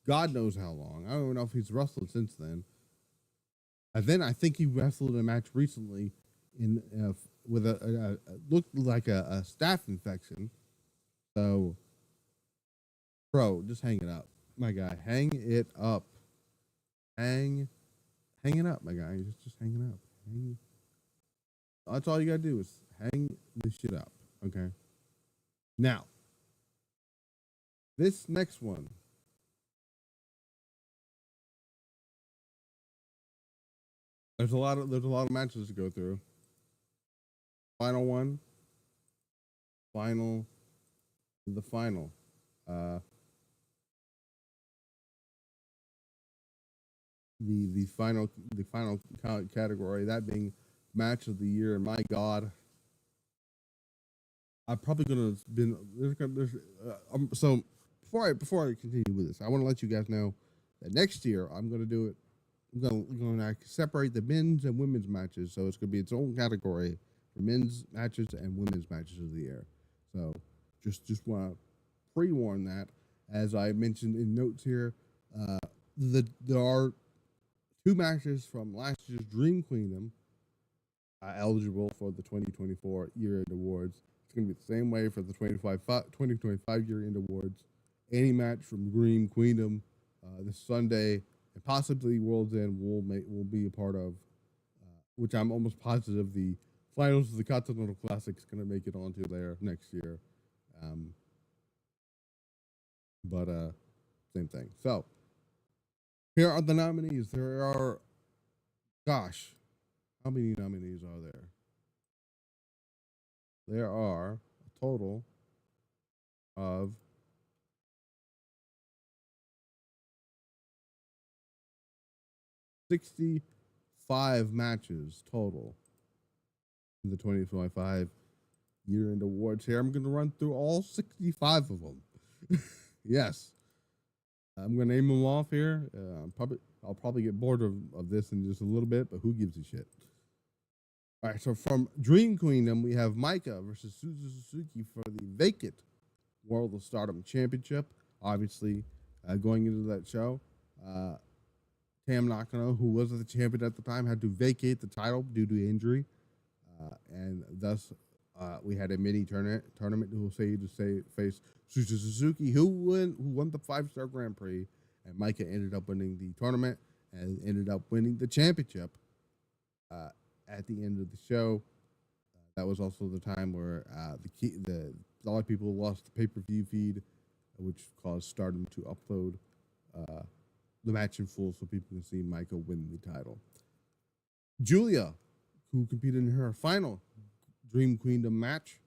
God knows how long. I don't even know if he's wrestled since then. And then I think he wrestled a match recently with a looked like a staph infection. So, bro, just hang it up, my guy. Hang it up. Hang it up, my guy. Just hang it up. That's all you gotta do is hang this shit up, okay? Now, this next one. There's a lot of matches to go through. Final one final, the final. Uh, the final category, that being match of the year. And my God, I'm probably gonna been so before I continue with this, I want to let you guys know that next year I'm gonna do it. I'm gonna separate the men's and women's matches, so it's gonna be its own category for men's matches and women's matches of the year. So just want to pre-warn that, as I mentioned in notes here, there are two matches from last year's Dream Queendom eligible for the 2024 year-end awards. It's going to be the same way for the 2025 year-end awards. Any match from Dream Queendom this Sunday and possibly World's End will be a part of, which I'm almost positive the finals of the Continental Classic is going to make it onto there next year. But same thing. So here are the nominees. There are, gosh, how many nominees are there? There are a total of 65 matches total in the 2025 year-end awards. Here, I'm going to run through all 65 of them. Yes, I'm going to name them off here. I'll probably get bored of this in just a little bit, but who gives a shit? All right, so from Dream Queendom, we have Micah versus Suzuki for the vacant World of Stardom Championship. Obviously, going into that show, Tam Nakano, who was the champion at the time, had to vacate the title due to injury, and thus we had a mini tournament who will say to face Suzuki, who won the 5-star Grand Prix, and Micah ended up winning the tournament and ended up winning the championship at the end of the show. That was also the time where a lot of people lost the pay-per-view feed, which caused Stardom to upload the match in full so people can see Micah win the title. Julia, who competed in her final Dream Queendom match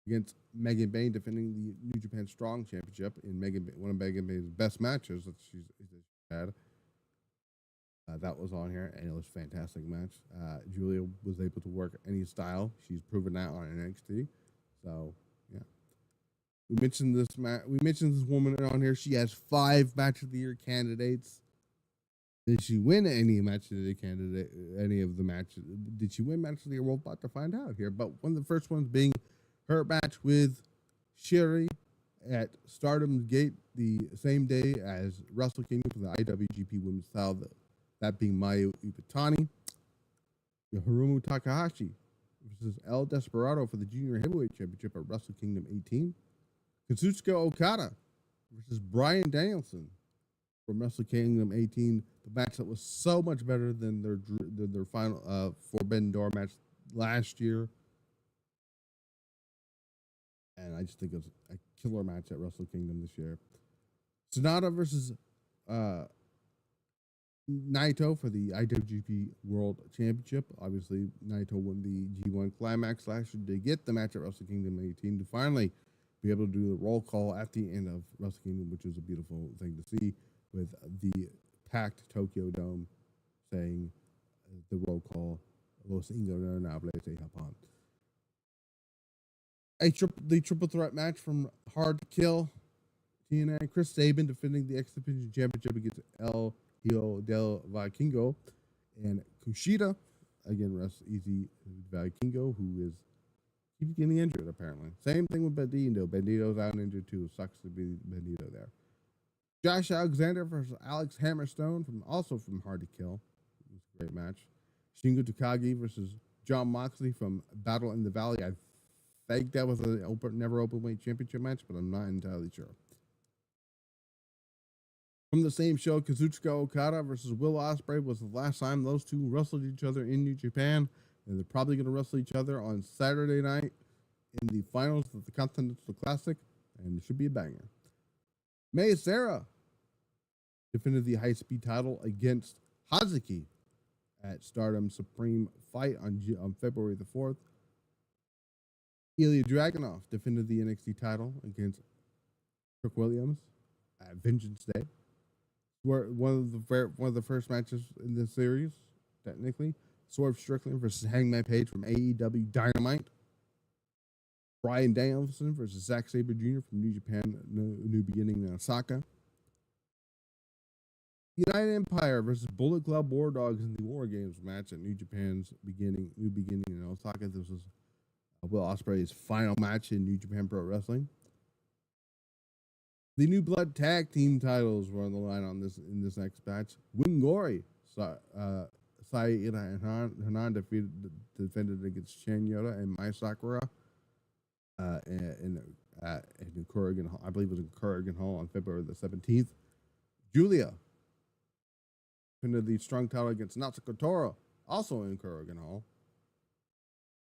against Megan Bayne, defending the New Japan Strong Championship in one of Megan Bayne's best matches that she's had. That was on here, and it was a fantastic match. Julia was able to work any style. She's proven that on NXT. So, yeah. We mentioned this woman on here. She has 5 Match of the Year candidates. Did she win any match of the candidate? Any of the matches? Did she win Match of the Year? We're about to find out here. But one of the first ones being her match with Sherry at Stardom Gate the same day as Wrestle Kingdom for the IWGP Women's Title. That being Mayu Iwatani. Hiromu Takahashi versus El Desperado for the Junior Heavyweight Championship at Wrestle Kingdom 18. Kazuchika Okada versus Bryan Danielson from Wrestle Kingdom 18. The match that was so much better than their final Forbidden Door match last year. And I just think it was a killer match at Wrestle Kingdom this year. Sonata versus Naito for the IWGP World Championship. Obviously, Naito won the G1 Climax last year to get the match at Wrestle Kingdom 18 to finally be able to do the roll call at the end of Wrestle Kingdom, which was a beautiful thing to see, with the packed Tokyo Dome saying the roll call, Los Ingobernables de Japón. The triple threat match from Hard to Kill. TNA, Chris Sabin defending the X Division Championship against El Hijo del Vikingo, and Kushida, again, Russ Easy Vikingo, who keeps getting injured, apparently. Same thing with Bandito. Bandito's out injured, too. Sucks to be Bandito there. Josh Alexander versus Alex Hammerstone, also from Hard to Kill. It was a great match. Shingo Takagi versus John Moxley from Battle in the Valley. I think that was a never openweight championship match, but I'm not entirely sure. From the same show, Kazuchika Okada versus Will Ospreay was the last time those two wrestled each other in New Japan, and they're probably going to wrestle each other on Saturday night in the finals of the Continental Classic, and it should be a banger. Mei Sarah defended the high-speed title against Hazuki at Stardom Supreme Fight on February the 4th. Ilya Dragunov defended the NXT title against Trick Williams at Vengeance Day. One of the first matches in this series, technically. Swerve Strickland versus Hangman Page from AEW Dynamite. Bryan Danielson versus Zack Sabre Jr. from New Japan New Beginning in Osaka. United Empire versus Bullet Club War Dogs in the War Games match at New Beginning in Osaka. This was Will Ospreay's final match in New Japan Pro Wrestling. The New Blood Tag Team titles were on the line in this next match. Wingori, Saida and Hanan defended against Shan Yoda and Mai Sakura in Kurigan Hall. I believe it was in Kurigan Hall on February the 17th. Julia defended the strong title against Natsuko Tora, also in Kurigan Hall.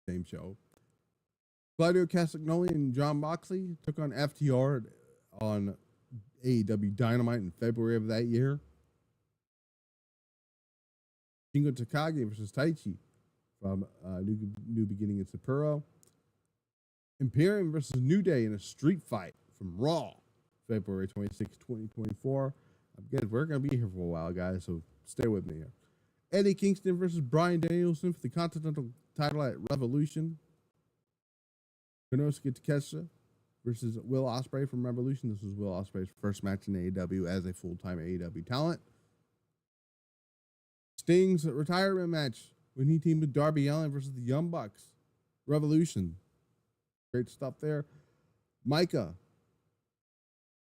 Same show. Claudio Castagnoli and John Moxley took on FTR on AEW Dynamite in February of that year. Shingo Takagi versus Taichi from New Beginning in Sapporo. Imperium versus New Day in a street fight from Raw, February 26, 2024. Again, we're going to be here for a while, guys, so stay with me here. Eddie Kingston versus Bryan Danielson for the Continental title at Revolution. Konosuke Takeshita versus Will Ospreay from Revolution. This was Will Ospreay's first match in AEW as a full-time AEW talent. Sting's retirement match when he teamed with Darby Allin versus the Young Bucks. Revolution. Great stuff there. Micah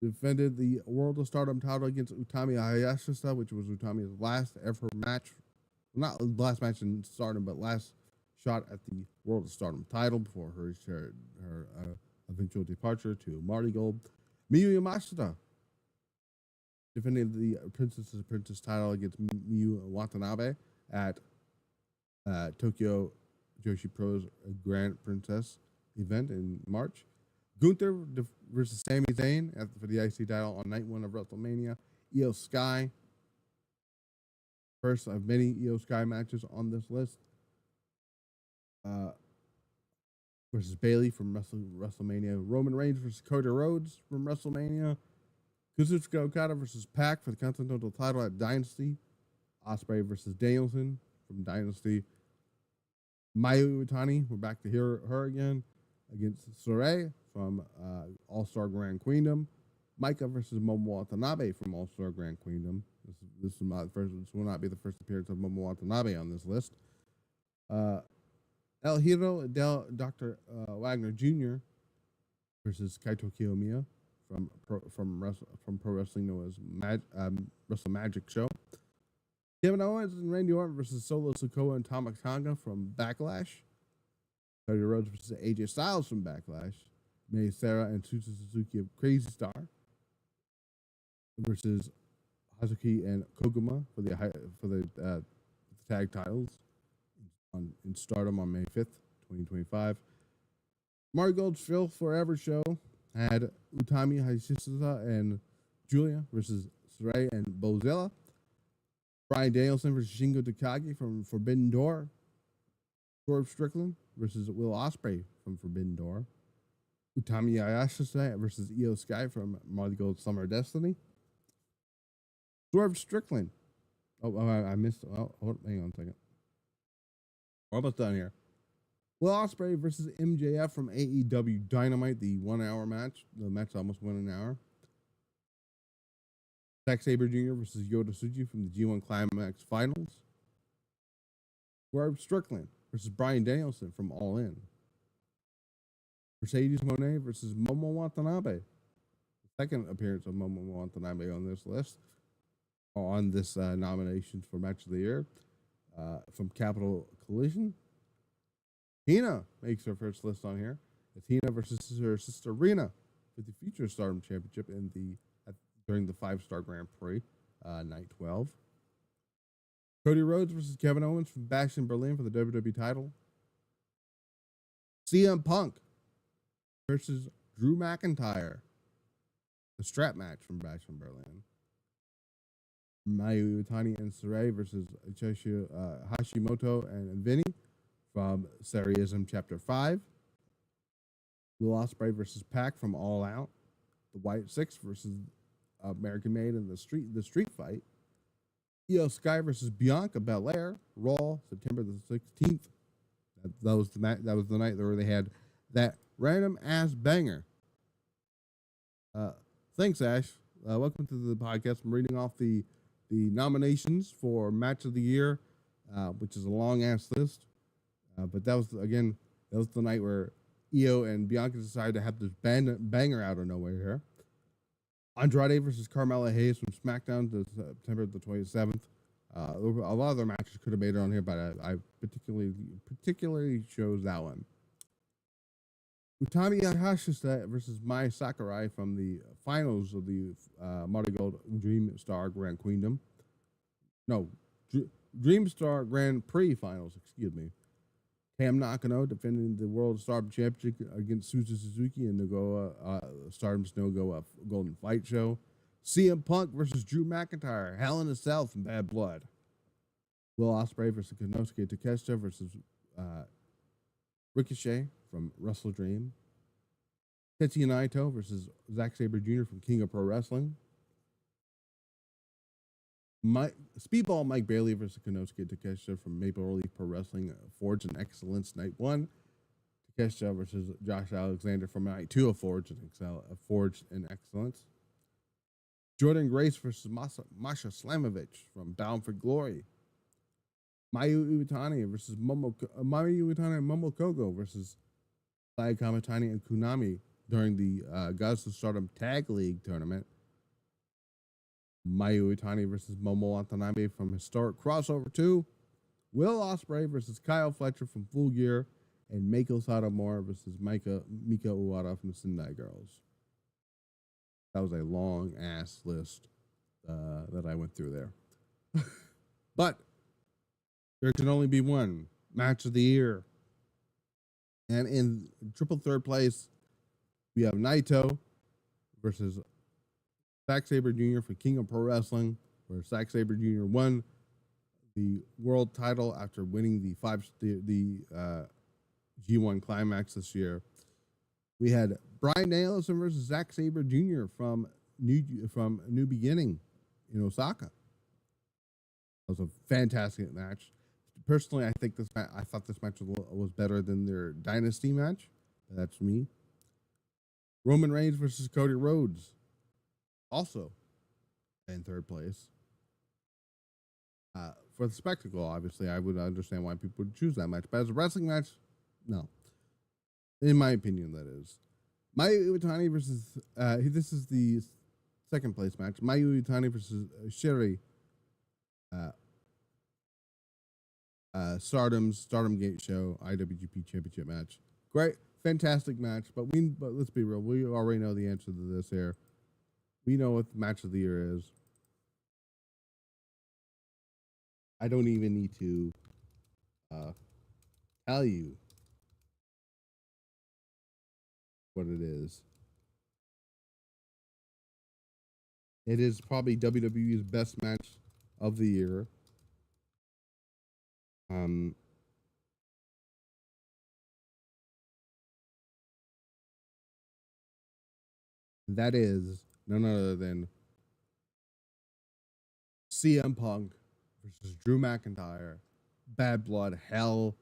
defended the World of Stardom title against Utami Hayashishita, which was Utami's last ever match. Not last match in Stardom, but last shot at the World of Stardom title before her eventual departure to Marty Gold. Miyu Yamashita defended the Princess title against Miyu Watanabe at Tokyo Joshi Pro's Grand Princess event in March. Gunther versus Sami Zayn for the IC title on night 1 of WrestleMania. Io Sky, first of many Io Sky matches on this list. Versus Bayley from WrestleMania. Roman Reigns versus Cody Rhodes from WrestleMania. Kazuchika Okada versus Pac for the Continental title at Dynasty. Ospreay versus Danielson from Dynasty. Mayu Iwatani, we're back to hear her again, against Sarai from All-Star Grand Queendom. Micah versus Momo Watanabe from All-Star Grand Queendom. This will not be the first appearance of Momo Watanabe on this list. El Hiro del Dr. Wagner Jr. versus Kaito Kiyomiya from Pro Wrestling known as Wrestle Magic Show. Kevin Owens and Randy Orton versus Solo Sikoa and Tama Tonga from Backlash. Cody Rhodes versus AJ Styles from Backlash. May Sarah and Suzuki of Crazy Star versus Hazuki and Koguma for the tag titles in Stardom on May 5th, 2025. Marigold's Phil Forever show had Utami Hayashishita and Julia versus Sarai and Bozella. Bryan Danielson versus Shingo Takagi from Forbidden Door. Swerve Strickland versus Will Ospreay from Forbidden Door. Utami Hayashishita versus Io Sky from Marty Gold's Summer Destiny. Swerve Strickland. I missed. Hang on a second. We're almost done here. Will Ospreay versus MJF from AEW Dynamite, the 1 hour match. The match almost went an hour. Zack Sabre Jr. versus Yota Tsuji from the G1 Climax Finals. Swerve Strickland versus Bryan Danielson from All In. Mercedes Moné versus Momo Watanabe. The second appearance of Momo Watanabe on this list. On this nominations for Match of the Year. From Capital Collision. Hina makes her first list on here. It's Hina versus her sister Rina for the Future Stardom Championship during the 5-star Grand Prix, night 12. Cody Rhodes versus Kevin Owens from Bash in Berlin for the WWE title. CM Punk versus Drew McIntyre, the strap match from Bash in Berlin. Mayu Iwatani and Sarai versus Hashimoto and Vinny from Seriesm Chapter 5. Will Ospreay versus Pac from All Out. The White Six versus American Made in the street fight. Io Sky versus Bianca Belair, Raw, September the 16th. That was the night. That was the night where they had that random ass banger. Thanks, Ash. Welcome to the podcast. I'm reading off the nominations for Match of the Year, which is a long ass list. But that was the night where Io and Bianca decided to have this banger out of nowhere here. Andrade versus Carmella Hayes from SmackDown to September the 27th. A lot of their matches could have made it on here, but I particularly chose that one. Utami Hayashishita versus Mai Sakurai from the finals of the Marty Gold Dream Star Grand Queendom. No, Dream Star Grand Prix finals, excuse me. Tam Nakano defending the World Stardom Championship against Suzu Suzuki in the Stardom's No-Go Golden Fight Show. CM Punk versus Drew McIntyre, Hell in a Cell from Bad Blood. Will Ospreay versus Konosuke Takeshita versus Ricochet from Wrestle Dream. Tetsuya Naito versus Zack Sabre Jr. from King of Pro Wrestling. Speedball Mike Bailey versus Konosuke Takeshita from Maple Leaf Pro Wrestling, Forge and Excellence Night 1. Takeshita versus Josh Alexander from Night 2 of Forge and Excellence. Jordan Grace versus Masha Slamovich from Bound for Glory. Mayu Iwatani versus Mayu Iwatani and Momo Kogo versus Saya Kamitani and Kunami during the Gods of Stardom Tag League tournament. Mayu Iwatani versus Momo Watanabe from Historic Crossover 2. Will Ospreay versus Kyle Fletcher from Full Gear. And Meiko Satomura versus Mika Uwada from the Sendai Girls. That was a long ass list that I went through there. But there can only be one Match of the Year. And in triple third place, we have Naito versus Zack Sabre Jr. for King of Pro Wrestling, where Zack Sabre Jr. won the world title after winning the G1 Climax this year. We had Bryan Danielson versus Zack Sabre Jr. from New Beginning in Osaka. It was a fantastic match. Personally, I thought this match was better than their Dynasty match. That's me. Roman Reigns versus Cody Rhodes, also in third place. For the spectacle, obviously, I would understand why people would choose that match. But as a wrestling match, no. In my opinion, that is. Mayu Iwatani versus, this is the second place match. Mayu Iwatani versus Sherry. Stardom Gate Show IWGP Championship match. Great, fantastic match. But let's be real. We already know the answer to this here. We know what the Match of the Year is. I don't even need to tell you what it is. It is probably WWE's best match of the year. That is none other than CM Punk versus Drew McIntyre, Bad Blood, Hell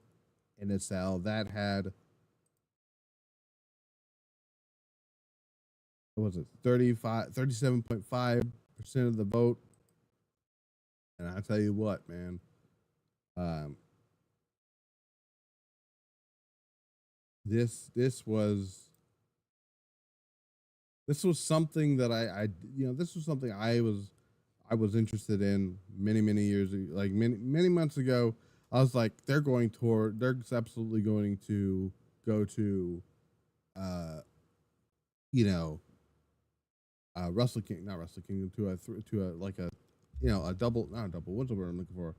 in a Cell. That had, what was it, 37.5% of the vote. And I tell you what, man, this was something that this was something I was interested in many years ago, like many months ago. I was like, they're absolutely going to go to Wrestle King, not Wrestle Kingdom, to a double, not a double. What's the word I'm looking for?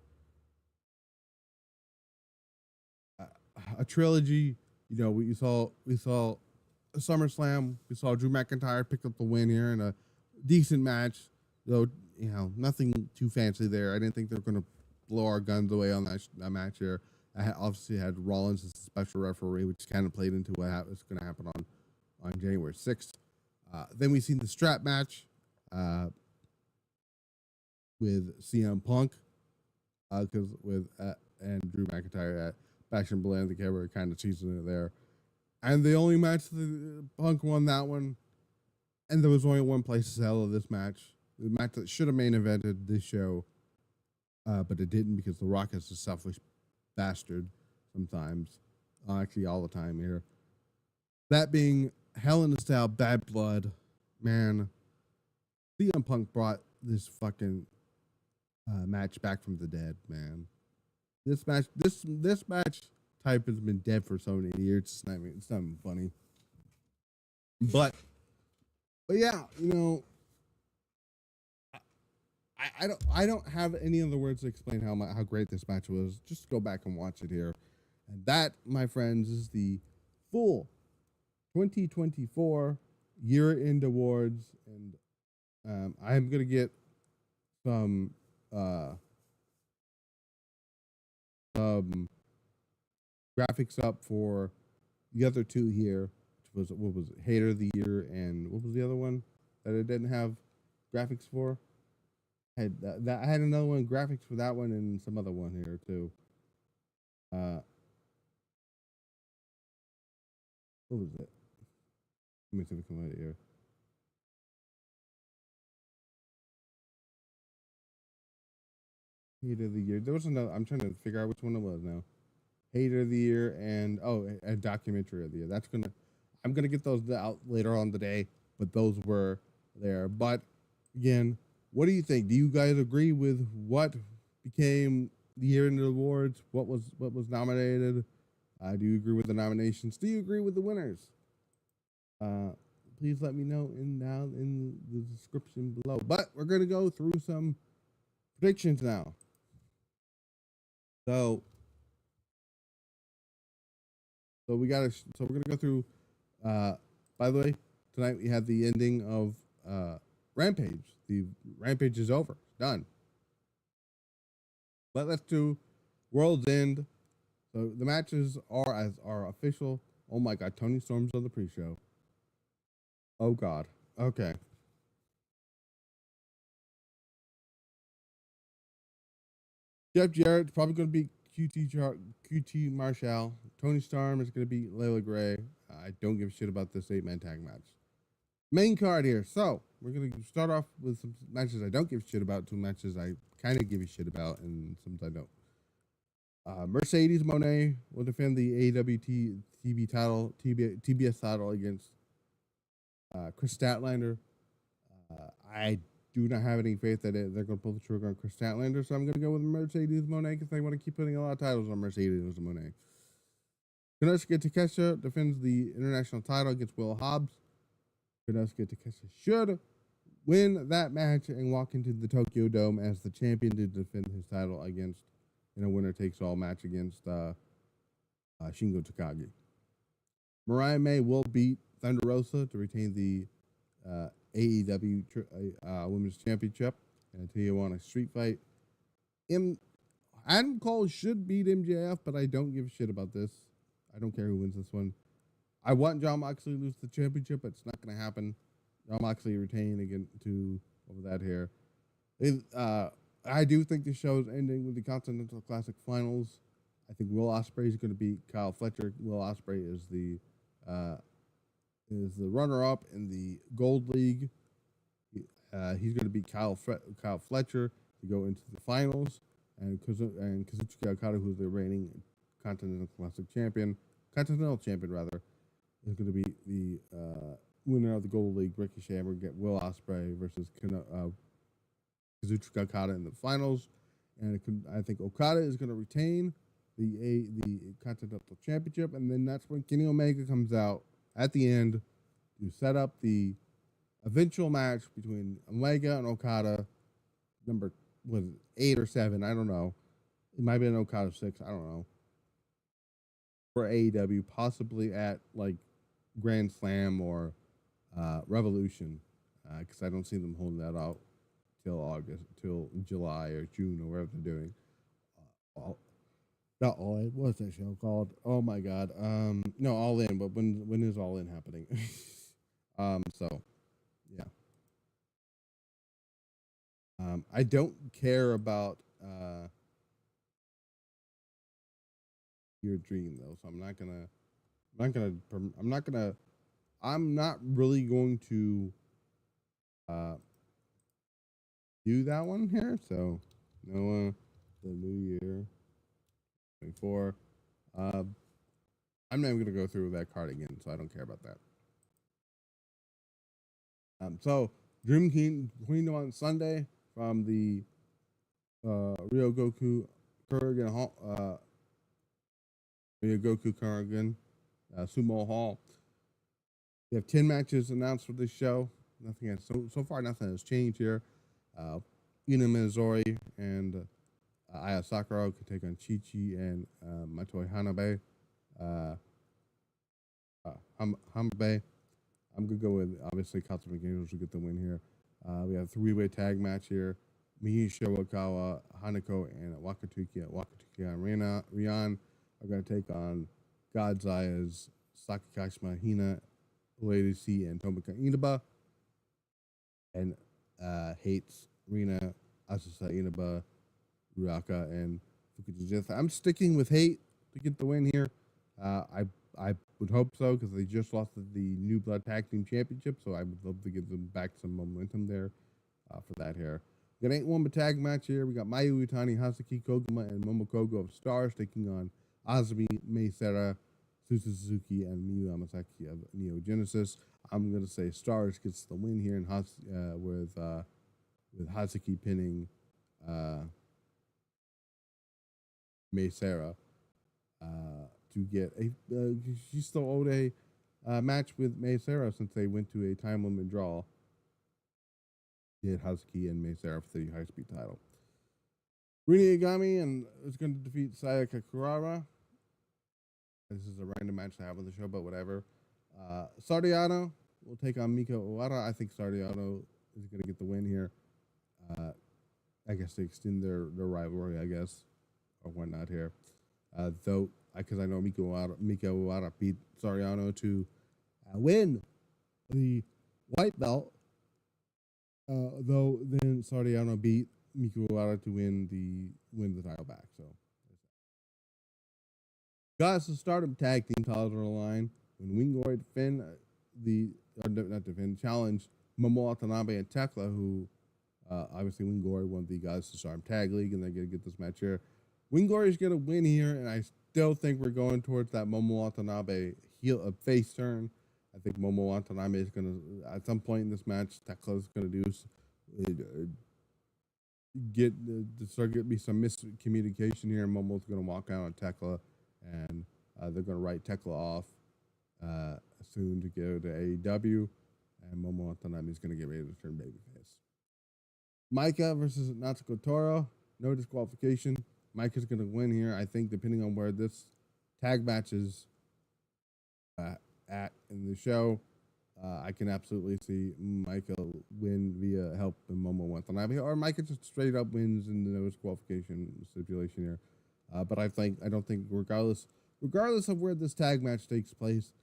A trilogy. We saw SummerSlam. We saw Drew McIntyre pick up the win here in a decent match, though. Nothing too fancy there. I didn't think they were going to blow our guns away on that match here. I obviously had Rollins as a special referee, which kind of played into what was going to happen on on January 6th. Then we seen the strap match with CM Punk, because with and Drew McIntyre at Bash and Bland. They were kind of teasing it there. And the only match, Punk won that one. And there was only one place to sell of this match. The match that should have main evented this show, but it didn't because The Rock is a selfish bastard sometimes. Actually, all the time here. That being Hell in a Cell, Bad Blood. Man, CM Punk brought this fucking match back from the dead, man. This match type has been dead for so many years. It's not even funny. But yeah, you know, I don't have any other words to explain how great this match was. Just go back and watch it here. And that, my friends, is the full 2024 year-end awards. And I'm gonna get some graphics up for the other two here, which was what was it, Hater of the Year, and what was the other one that it didn't have graphics for? I had another one, graphics for that one, and some other one here too. What was it? Let me see if we can find it here. Hater of the Year. There was another. I'm trying to figure out which one it was now. Hater of the Year and a documentary of the year. I'm gonna get those out later on today, but those were there. But again, what do you think? Do you guys agree with what became the year-end awards? What was nominated? Do you agree with the nominations? Do you agree with the winners? Please let me know down in the description below. But we're gonna go through some predictions now. So we're gonna go through. By the way, tonight we have the ending of Rampage. The Rampage is over, done. But let's do World's End. So the matches are official. Oh my God, Tony Storm's on the pre-show. Oh God. Okay. Jeff Jarrett's probably going to be QT Marshall. Tony Storm is going to be Layla Gray. I don't give a shit about this 8-man tag match. Main card here. So we're going to start off with some matches I don't give a shit about, 2 matches I kind of give a shit about, and sometimes I don't. Mercedes Moné will defend the AWT TV title, TBS title against Chris Statlander. I do not have any faith that they're going to pull the trigger on Chris Statlander, so I'm going to go with Mercedes Moné because they want to keep putting a lot of titles on Mercedes Moné. Konosuke Takeshita defends the international title against Will Hobbs. Konosuke Takeshita should win that match and walk into the Tokyo Dome as the champion to defend his title against, in a winner-takes-all match against Shingo Takagi. Mariah May will beat Thunder Rosa to retain the AEW Women's Championship and Tijuana Street Fight. Adam Cole should beat MJF, but I don't give a shit about this. I don't care who wins this one. I want Jon Moxley to lose the championship, but it's not going to happen. Jon Moxley retain again to over that here. I do think the show is ending with the Continental Classic Finals. I think Will Ospreay is going to beat Kyle Fletcher. Will Ospreay is the runner-up in the Gold League. He's going to beat Kyle Fletcher to go into the finals, and Kazuchika Okada, who's the reigning Continental champion, is going to be the winner of the Gold League. Ricochet will get Will Ospreay versus Kazuchika Okada in the finals, and I think Okada is going to retain the Continental Championship, and then that's when Kenny Omega comes out at the end to set up the eventual match between Omega and Okada, number 8 or 7, I don't know. It might be an Okada 6, I don't know. For AEW, possibly at like Grand Slam or Revolution, because I don't see them holding that out till July or June or whatever they're doing. Not All In. What's that show called? Oh my god. No, All In. But when is All In happening? So yeah. I don't care about your dream though, so I'm not really going to uh do that one here. So Noah, the New Year 24. I'm not even gonna go through that card again, so I don't care about that. So Dream Kingdom on Sunday from the Ryogoku Kurigan Hall, Ryogoku Kurigan Sumo Hall. We have 10 matches announced for this show. Nothing has so far. Nothing has changed here. Ina Mizori and Aya Sakura can take on Chi Chi and Matoi Hanabe. Hanabe. I'm gonna go with obviously Katsumi Games will get the win here. We have a three-way tag match here. Mihi Shirakawa, Hanako, and Wakatuki and Rian are going to take on Godzaya's Sakakashima Hina, Lady C, and Tomika Inaba. And hates Rina, Asusa Inaba, Ruaka, and Fukujitsu. I'm sticking with Hate to get the win here. I would hope so because they just lost the New Blood Tag Team Championship, so I would love to give them back some momentum there for that here. We got 8-woman tag match here. We got Mayu Utani, Hasaki Koguma, and Momokogo of Stars taking on Azumi, Mei Sera, Suzuki, and Miyu Amasaki of Neo Genesis. I'm going to say Stars gets the win here with Hasaki pinning Mei Sera to get a. She still owed a match with Mei Sera since they went to a time limit draw. Did Hasaki and Mei Sera for the high speed title. Rini Igami and is going to defeat Sayaka Kurara. This is a random match to have on the show, but whatever. Sardiano will take on Mika Owada. I think Sardiano is going to get the win here. I guess they extend their rivalry, I guess, or whatnot here. Though, because I know Mika Owada beat Sardiano to win the white belt. Though then Sardiano beat Mika Owada to win the title back. So, Goddess of Stardom tag team titles on the line when Wingori challenge Momo Watanabe and Tekla, who obviously Wingori won the Goddess of Stardom tag league, and they're gonna get this match here. Wingori is gonna win here, and I still think we're going towards that Momo Watanabe face turn. I think Momo Watanabe is gonna at some point in this match, Tekla is gonna do start getting me some miscommunication here, and Momo's gonna walk out on Tekla, and they're gonna write Tekla off soon to go to AEW, and Momo Watanabe is gonna get ready to turn babyface. Micah versus Natsuko Toro, no disqualification. Micah's gonna win here, I think, depending on where this tag match is at in the show. I can absolutely see Micah win via help in Momo Watanabe, or Micah just straight up wins in the no disqualification stipulation here. But I don't think regardless of where this tag match takes place,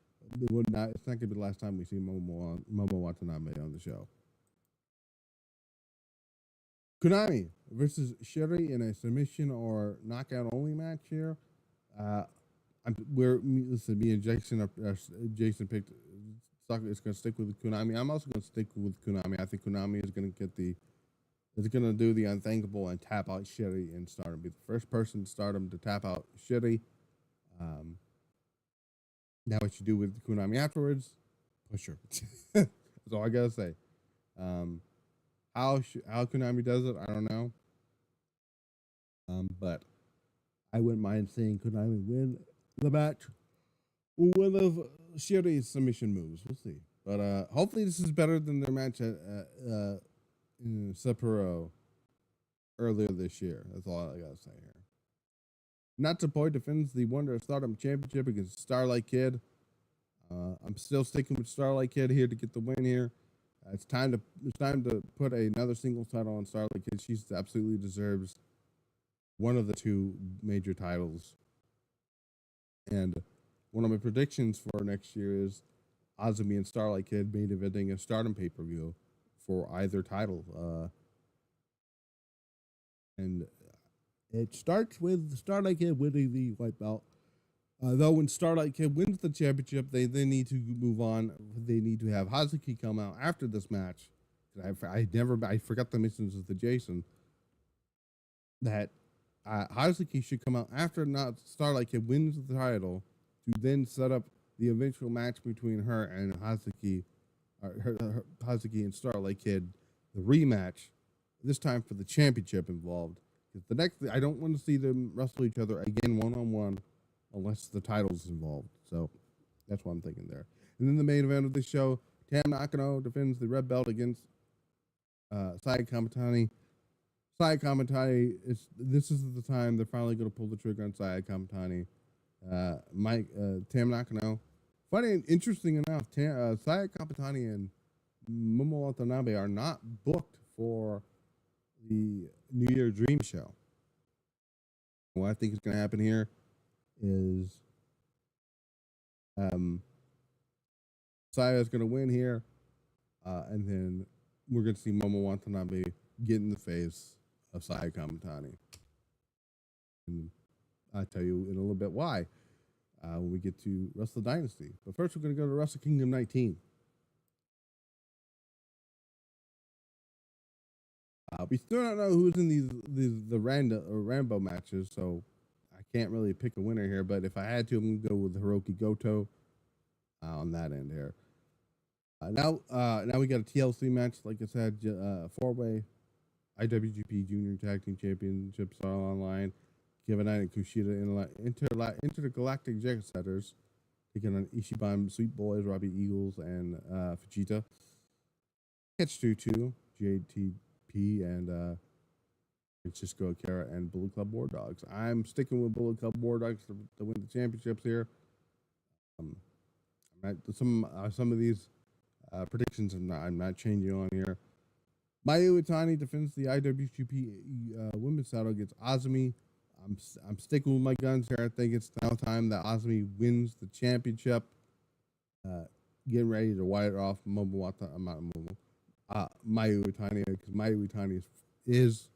it's not gonna be the last time we see Momo Watanabe on the show. Konami versus Sherry in a submission or knockout only match here. Me and Jason picked. It's going to stick with Konami. I'm also going to stick with Konami. I think Konami is going to do the unthinkable and tap out Sherry in Stardom. Be the first person in Stardom to tap out Sherry. Now what you do with Konami afterwards, push her. That's all I gotta say. How Konami does it, I don't know. But I wouldn't mind seeing Konami win the match. One of Sherry's submission moves. We'll see. But hopefully this is better than their match at in Sapporo earlier this year. That's all I gotta say here. Natsupoi defends the Wonder of Stardom Championship against Starlight Kid. I'm still sticking with Starlight Kid here to get the win here. It's time to put another singles title on Starlight Kid. She absolutely deserves one of the two major titles And one of my predictions for next year is Azumi and Starlight Kid main eventing a Stardom pay-per-view for either title. And it starts with Starlight Kid winning the white belt. Though when Starlight Kid wins the championship, they then need to move on. They need to have Hazuki come out after this match. I forgot the mentions of the Jason that Hazuki should come out after not Starlight Kid wins the title to then set up the eventual match between her and Hazuki, her Hazuki and Starlight Kid, the rematch. This time for the championship involved. Because I don't want to see them wrestle each other again 1-on-1 unless the title's involved. So that's what I'm thinking there. And then the main event of the show, Tam Nakano defends the red belt against Saya Kamitani. Saya Kamitani, this is the time they're finally going to pull the trigger on Saya Kamitani. Tam Nakano. Funny and interesting enough, Saya Kamitani and Momo Watanabe are not booked for the New Year Dream Show. What I think is going to happen here is Saya is going to win here, and then we're going to see Momo Watanabe get in the face of Saya Kamitani. And I'll tell you in a little bit why when we get to Wrestle Dynasty. But first, we're going to go to Wrestle Kingdom 19. We still don't know who's in the Rambo matches, so I can't really pick a winner here. But if I had to, I'm going to go with Hiroki Goto on that end here. Now we got a TLC match, like I said, 4-way IWGP Junior Tag Team Championships are online. Kevin Knight and Kushida Intergalactic Jet Setters taking on Ishiban, Sweet Boys, Robbie Eagles, and Fujita. Catch 2-2, JTP, and Francisco Akira and Bullet Club War Dogs. I'm sticking with Bullet Club War Dogs to win the championships here. Some of these predictions I'm not changing on here. Mayu Iwatani defends the IWGP Women's title against Azumi. I'm sticking with my guns here. I think it's now time that Azumi wins the championship. Getting ready to wipe it off Mayu Iwatani, because Mayu Iwatani is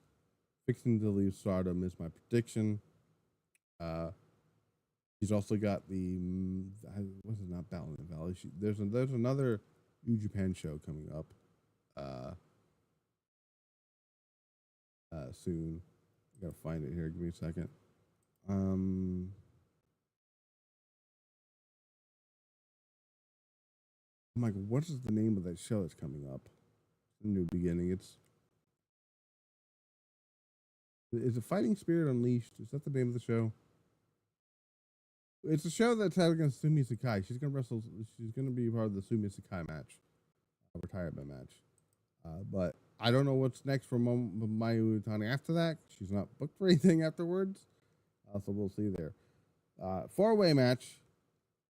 fixing to leave Stardom is my prediction. He's also got not Battle in the Valley. There's another New Japan show coming up soon. I gotta find it here. Give me a second. I'm like, what is the name of that show that's coming up? New Beginning. Is it Fighting Spirit Unleashed? Is that the name of the show? It's a show that's had against Sumi Sakai. She's gonna wrestle. She's gonna be part of the Sumi Sakai match, retirement match. But I don't know what's next for Mayu Iwatani after that. She's not booked for anything afterwards. So we'll see there. 4-way match.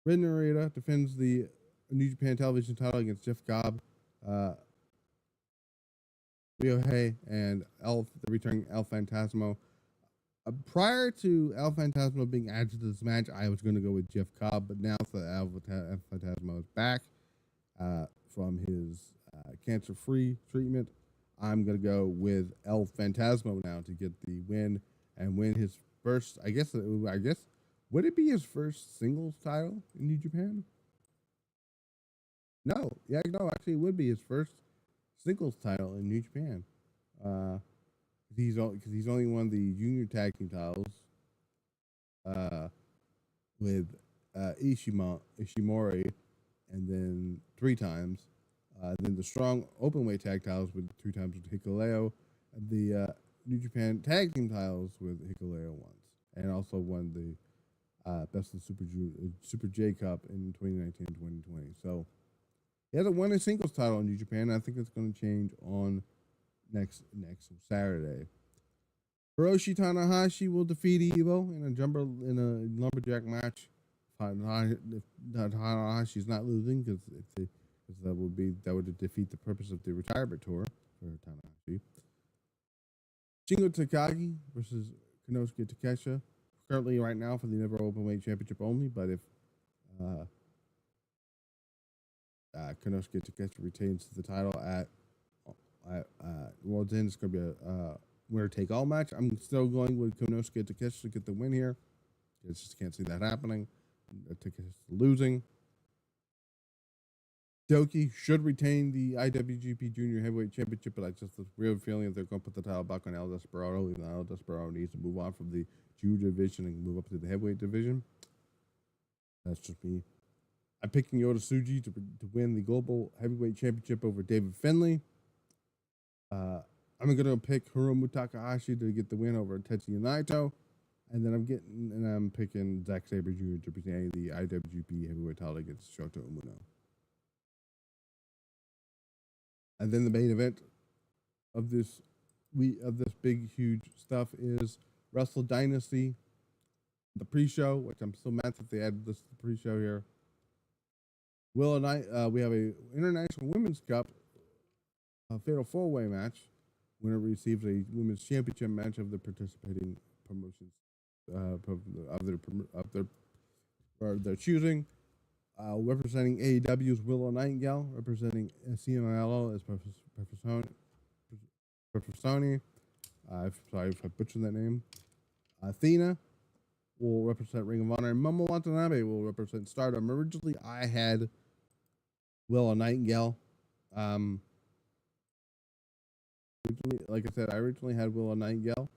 Ren Narita defends the New Japan Television title against Jeff Cobb, Ryohei, and the returning El Phantasmo. Prior to El Phantasmo being added to this match, I was going to go with Jeff Cobb, but now that El Phantasmo is back from his cancer-free treatment, I'm going to go with El Phantasmo now to get the win and win his first, I guess, would it be his first singles title in New Japan? No, actually it would be his first singles title in New Japan. He's only won the junior tag team titles with Ishimori, and then 3 times. Then the strong openweight tag titles with 3 times with Hikuleo, and the New Japan tag team titles with Hikuleo once, and also won the Best of Super J Cup in 2019 and 2020. So he hasn't won a singles title in New Japan. I think it's going to change on next Saturday. Hiroshi Tanahashi will defeat Evo in a lumberjack match. If Tanahashi's not losing, because that would defeat the purpose of the retirement tour for Tanahashi. Shingo Takagi versus Konosuke Takeshita. currently right now for the Never Openweight Championship only. But if Konosuke Takeshita retains the title at World's End, it's going to be a winner take all match. I'm still going with Konosuke Takeshita to get the win here. I just can't see that happening. Takeshita losing. Doki should retain the IWGP Junior Heavyweight Championship, but I just have a real feeling that they're going to put the title back on El Desperado. Even though El Desperado needs to move on from the junior division and move up to the heavyweight division. That's just me. I'm picking Yota Tsuji to win the Global Heavyweight Championship over David Finlay. I'm going to pick Hiromu Takahashi to get the win over Tetsuya Naito. And then I'm picking Zack Sabre Jr. to retain the IWGP Heavyweight title against Shota Umino. And then the main event of this big huge stuff is Wrestle Dynasty, the pre-show, which I'm still mad that they added this to the pre-show here. Will and I we have a International Women's Cup fatal four-way match. Winner receives a women's championship match of the participating promotions of their choosing. Representing AEW's Willow Nightingale, representing CMLL is Professor Sony. Sorry if I butchered that name. Athena will represent Ring of Honor, and Momo Watanabe will represent Stardom. Originally, I had Willow Nightingale. Like I said, I originally had Willow Nightingale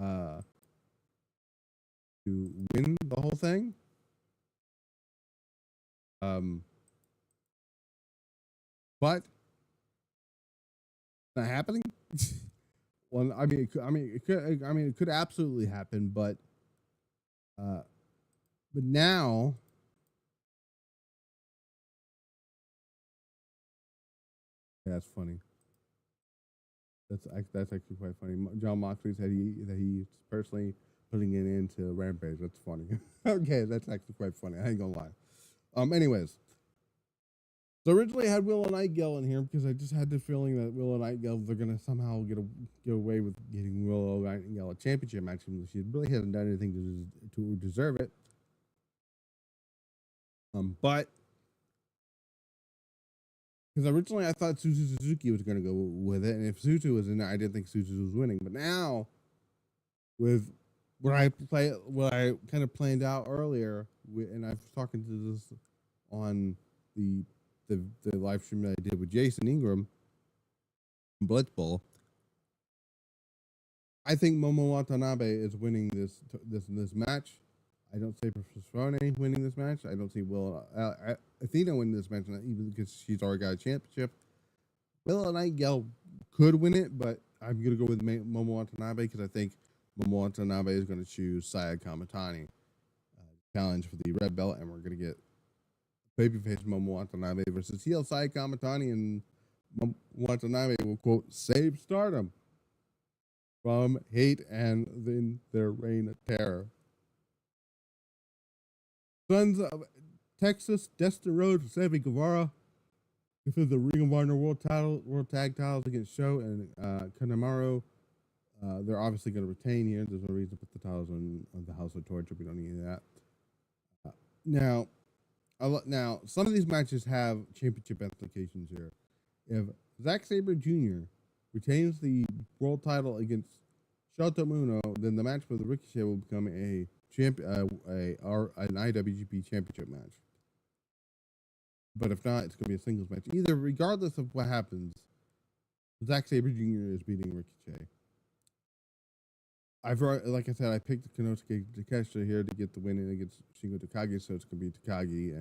to win the whole thing. But not happening. Well, it could absolutely happen, but now that's funny. That's actually quite funny. John Moxley said he's personally putting it into Rampage. That's funny. Okay, that's actually quite funny. I ain't gonna lie. Anyways, so originally I had Willow Nightingale in here because I just had the feeling that Willow Nightingale, they're gonna somehow get away with getting Willow Nightingale a championship match. She really hasn't done anything to deserve it. But because originally I thought Suzu Suzuki was going to go with it, and if Suzu was in there, I didn't think Suzu was winning. But now, with what I kind of planned out earlier, and I was talking to this on the live stream that I did with Jason Ingram, Blitzball. I think Momo Watanabe is winning this match. I don't see Professor winning this match. I don't see Athena winning this match, even because she's already got a championship. Willow Nightingale could win it, but I'm going to go with Momo Watanabe because I think Momo Watanabe is going to choose Saya Kamatani challenge for the red belt, and we're going to get babyface Momo Watanabe versus heel Saya Kamatani, and Momo Watanabe will, quote, save Stardom from hate and then their reign of terror. Sons of Texas, Dustin Rhodes and Sammy Guevara defend the Ring of Honor World Tag Titles against Sho and Kanemaru. They're obviously going to retain here. There's no reason to put the titles on the House of Torture. We don't need that. Now, some of these matches have championship implications here. If Zack Sabre Jr. retains the world title against Shota Umino, then the match with Ricochet will become an IWGP championship match. But if not, it's going to be a singles match. Regardless of what happens, Zack Sabre Jr. is beating Ricochet. Like I said, I picked Konosuke Takeshita here to get the win in against Shingo Takagi, so it's going to be Takagi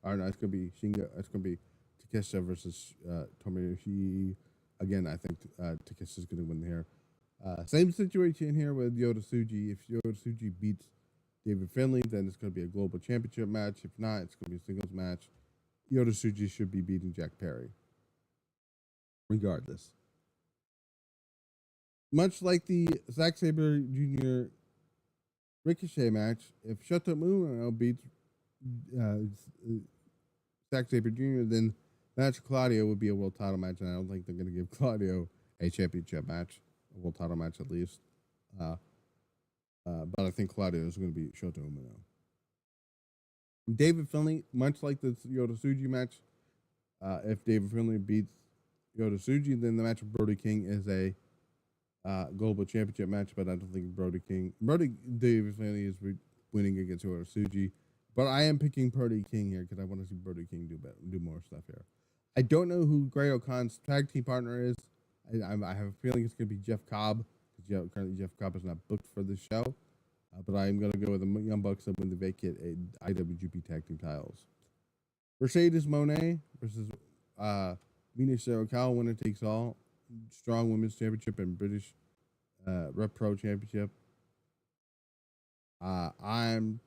it's going to be Shingo. It's going to be Takeshita versus Tomoyoshi. Again, I think Takeshita is going to win here. Same situation here with Yota Tsuji. If Yota Tsuji beats David Finlay, then it's going to be a global championship match. If not, it's going to be a singles match. Yota Tsuji should be beating Jack Perry. Regardless. Much like the Zack Sabre Jr. Ricochet match, if Shota Umino beats Zack Sabre Jr., then match Claudio would be a world title match, and I don't think they're going to give Claudio a championship match, a world title match at least. but I think Claudio is going to be Shota Umino. David Finlay, much like the Yota Tsuji match, if David Finlay beats Yota Tsuji, then the match with Brody King is a global championship match. But I don't think David Finlay is winning against Yota Tsuji. But I am picking Brody King here because I want to see Brody King do more stuff here. I don't know who Great O'Con's tag team partner is. I have a feeling it's going to be Jeff Cobb because currently Jeff Cobb is not booked for the show. But I'm going to go with the Young Bucks that win the vacant IWGP Tag Team titles. Mercedes Moné versus Mina Shirakawa, winner takes all. Strong Women's Championship and British Rep Pro Championship. I'm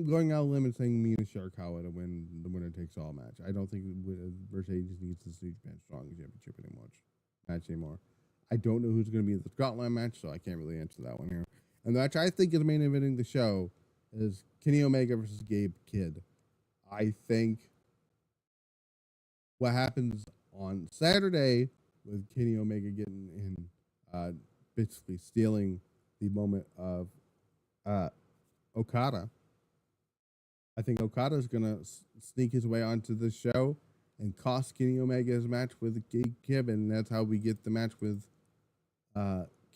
going out limb and saying Mina Shirakawa to win the winner takes all match. I don't think Mercedes needs the New Japan Strong Championship anymore. I don't know who's going to be in the Scotland match, so I can't really answer that one here. And the match I think is main eventing the show is Kenny Omega versus Gabe Kidd. I think what happens on Saturday with Kenny Omega getting in, basically stealing the moment of Okada. I think Okada is going to sneak his way onto the show and cost Kenny Omega his match with Gabe Kidd, and that's how we get the match with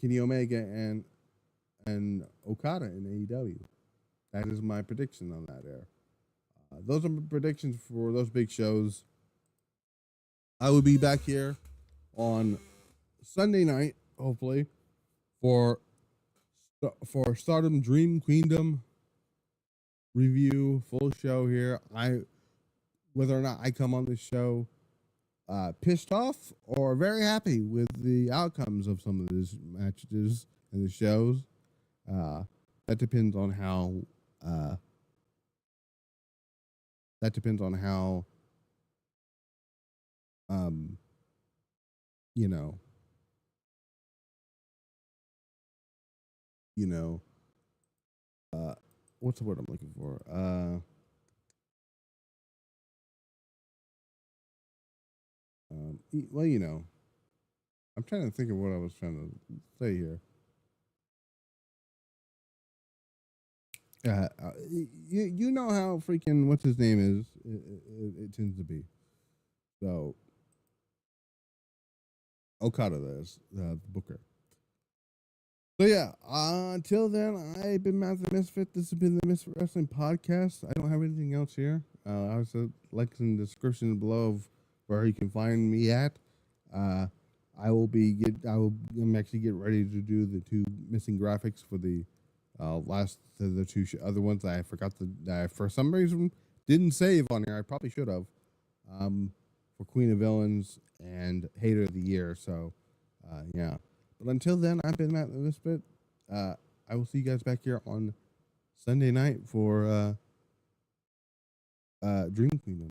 Kenny Omega and Okada in AEW. That is my prediction on that there. Those are my predictions for those big shows. I will be back here on Sunday night, hopefully, for Stardom Dream Queendom review, full show here. Whether or not I come on this show pissed off or very happy with the outcomes of some of these matches and the shows. That depends on how. What's the word I'm looking for? I'm trying to think of what I was trying to say here. You know how freaking what's his name is? It tends to be. So Okada is the booker. So yeah, until then, I've been Matt the Misfit. This has been the Misfit Wrestling Podcast. I don't have anything else here. I was like in the description below of where you can find me at. I'm actually getting ready to do the two missing graphics for the the two other ones that I forgot that I for some reason didn't save on here. I probably should have. For Queen of Villains and Hater of the Year. So, yeah. But until then, I've been Matt the Misfit. I will see you guys back here on Sunday night for Dream Queendom.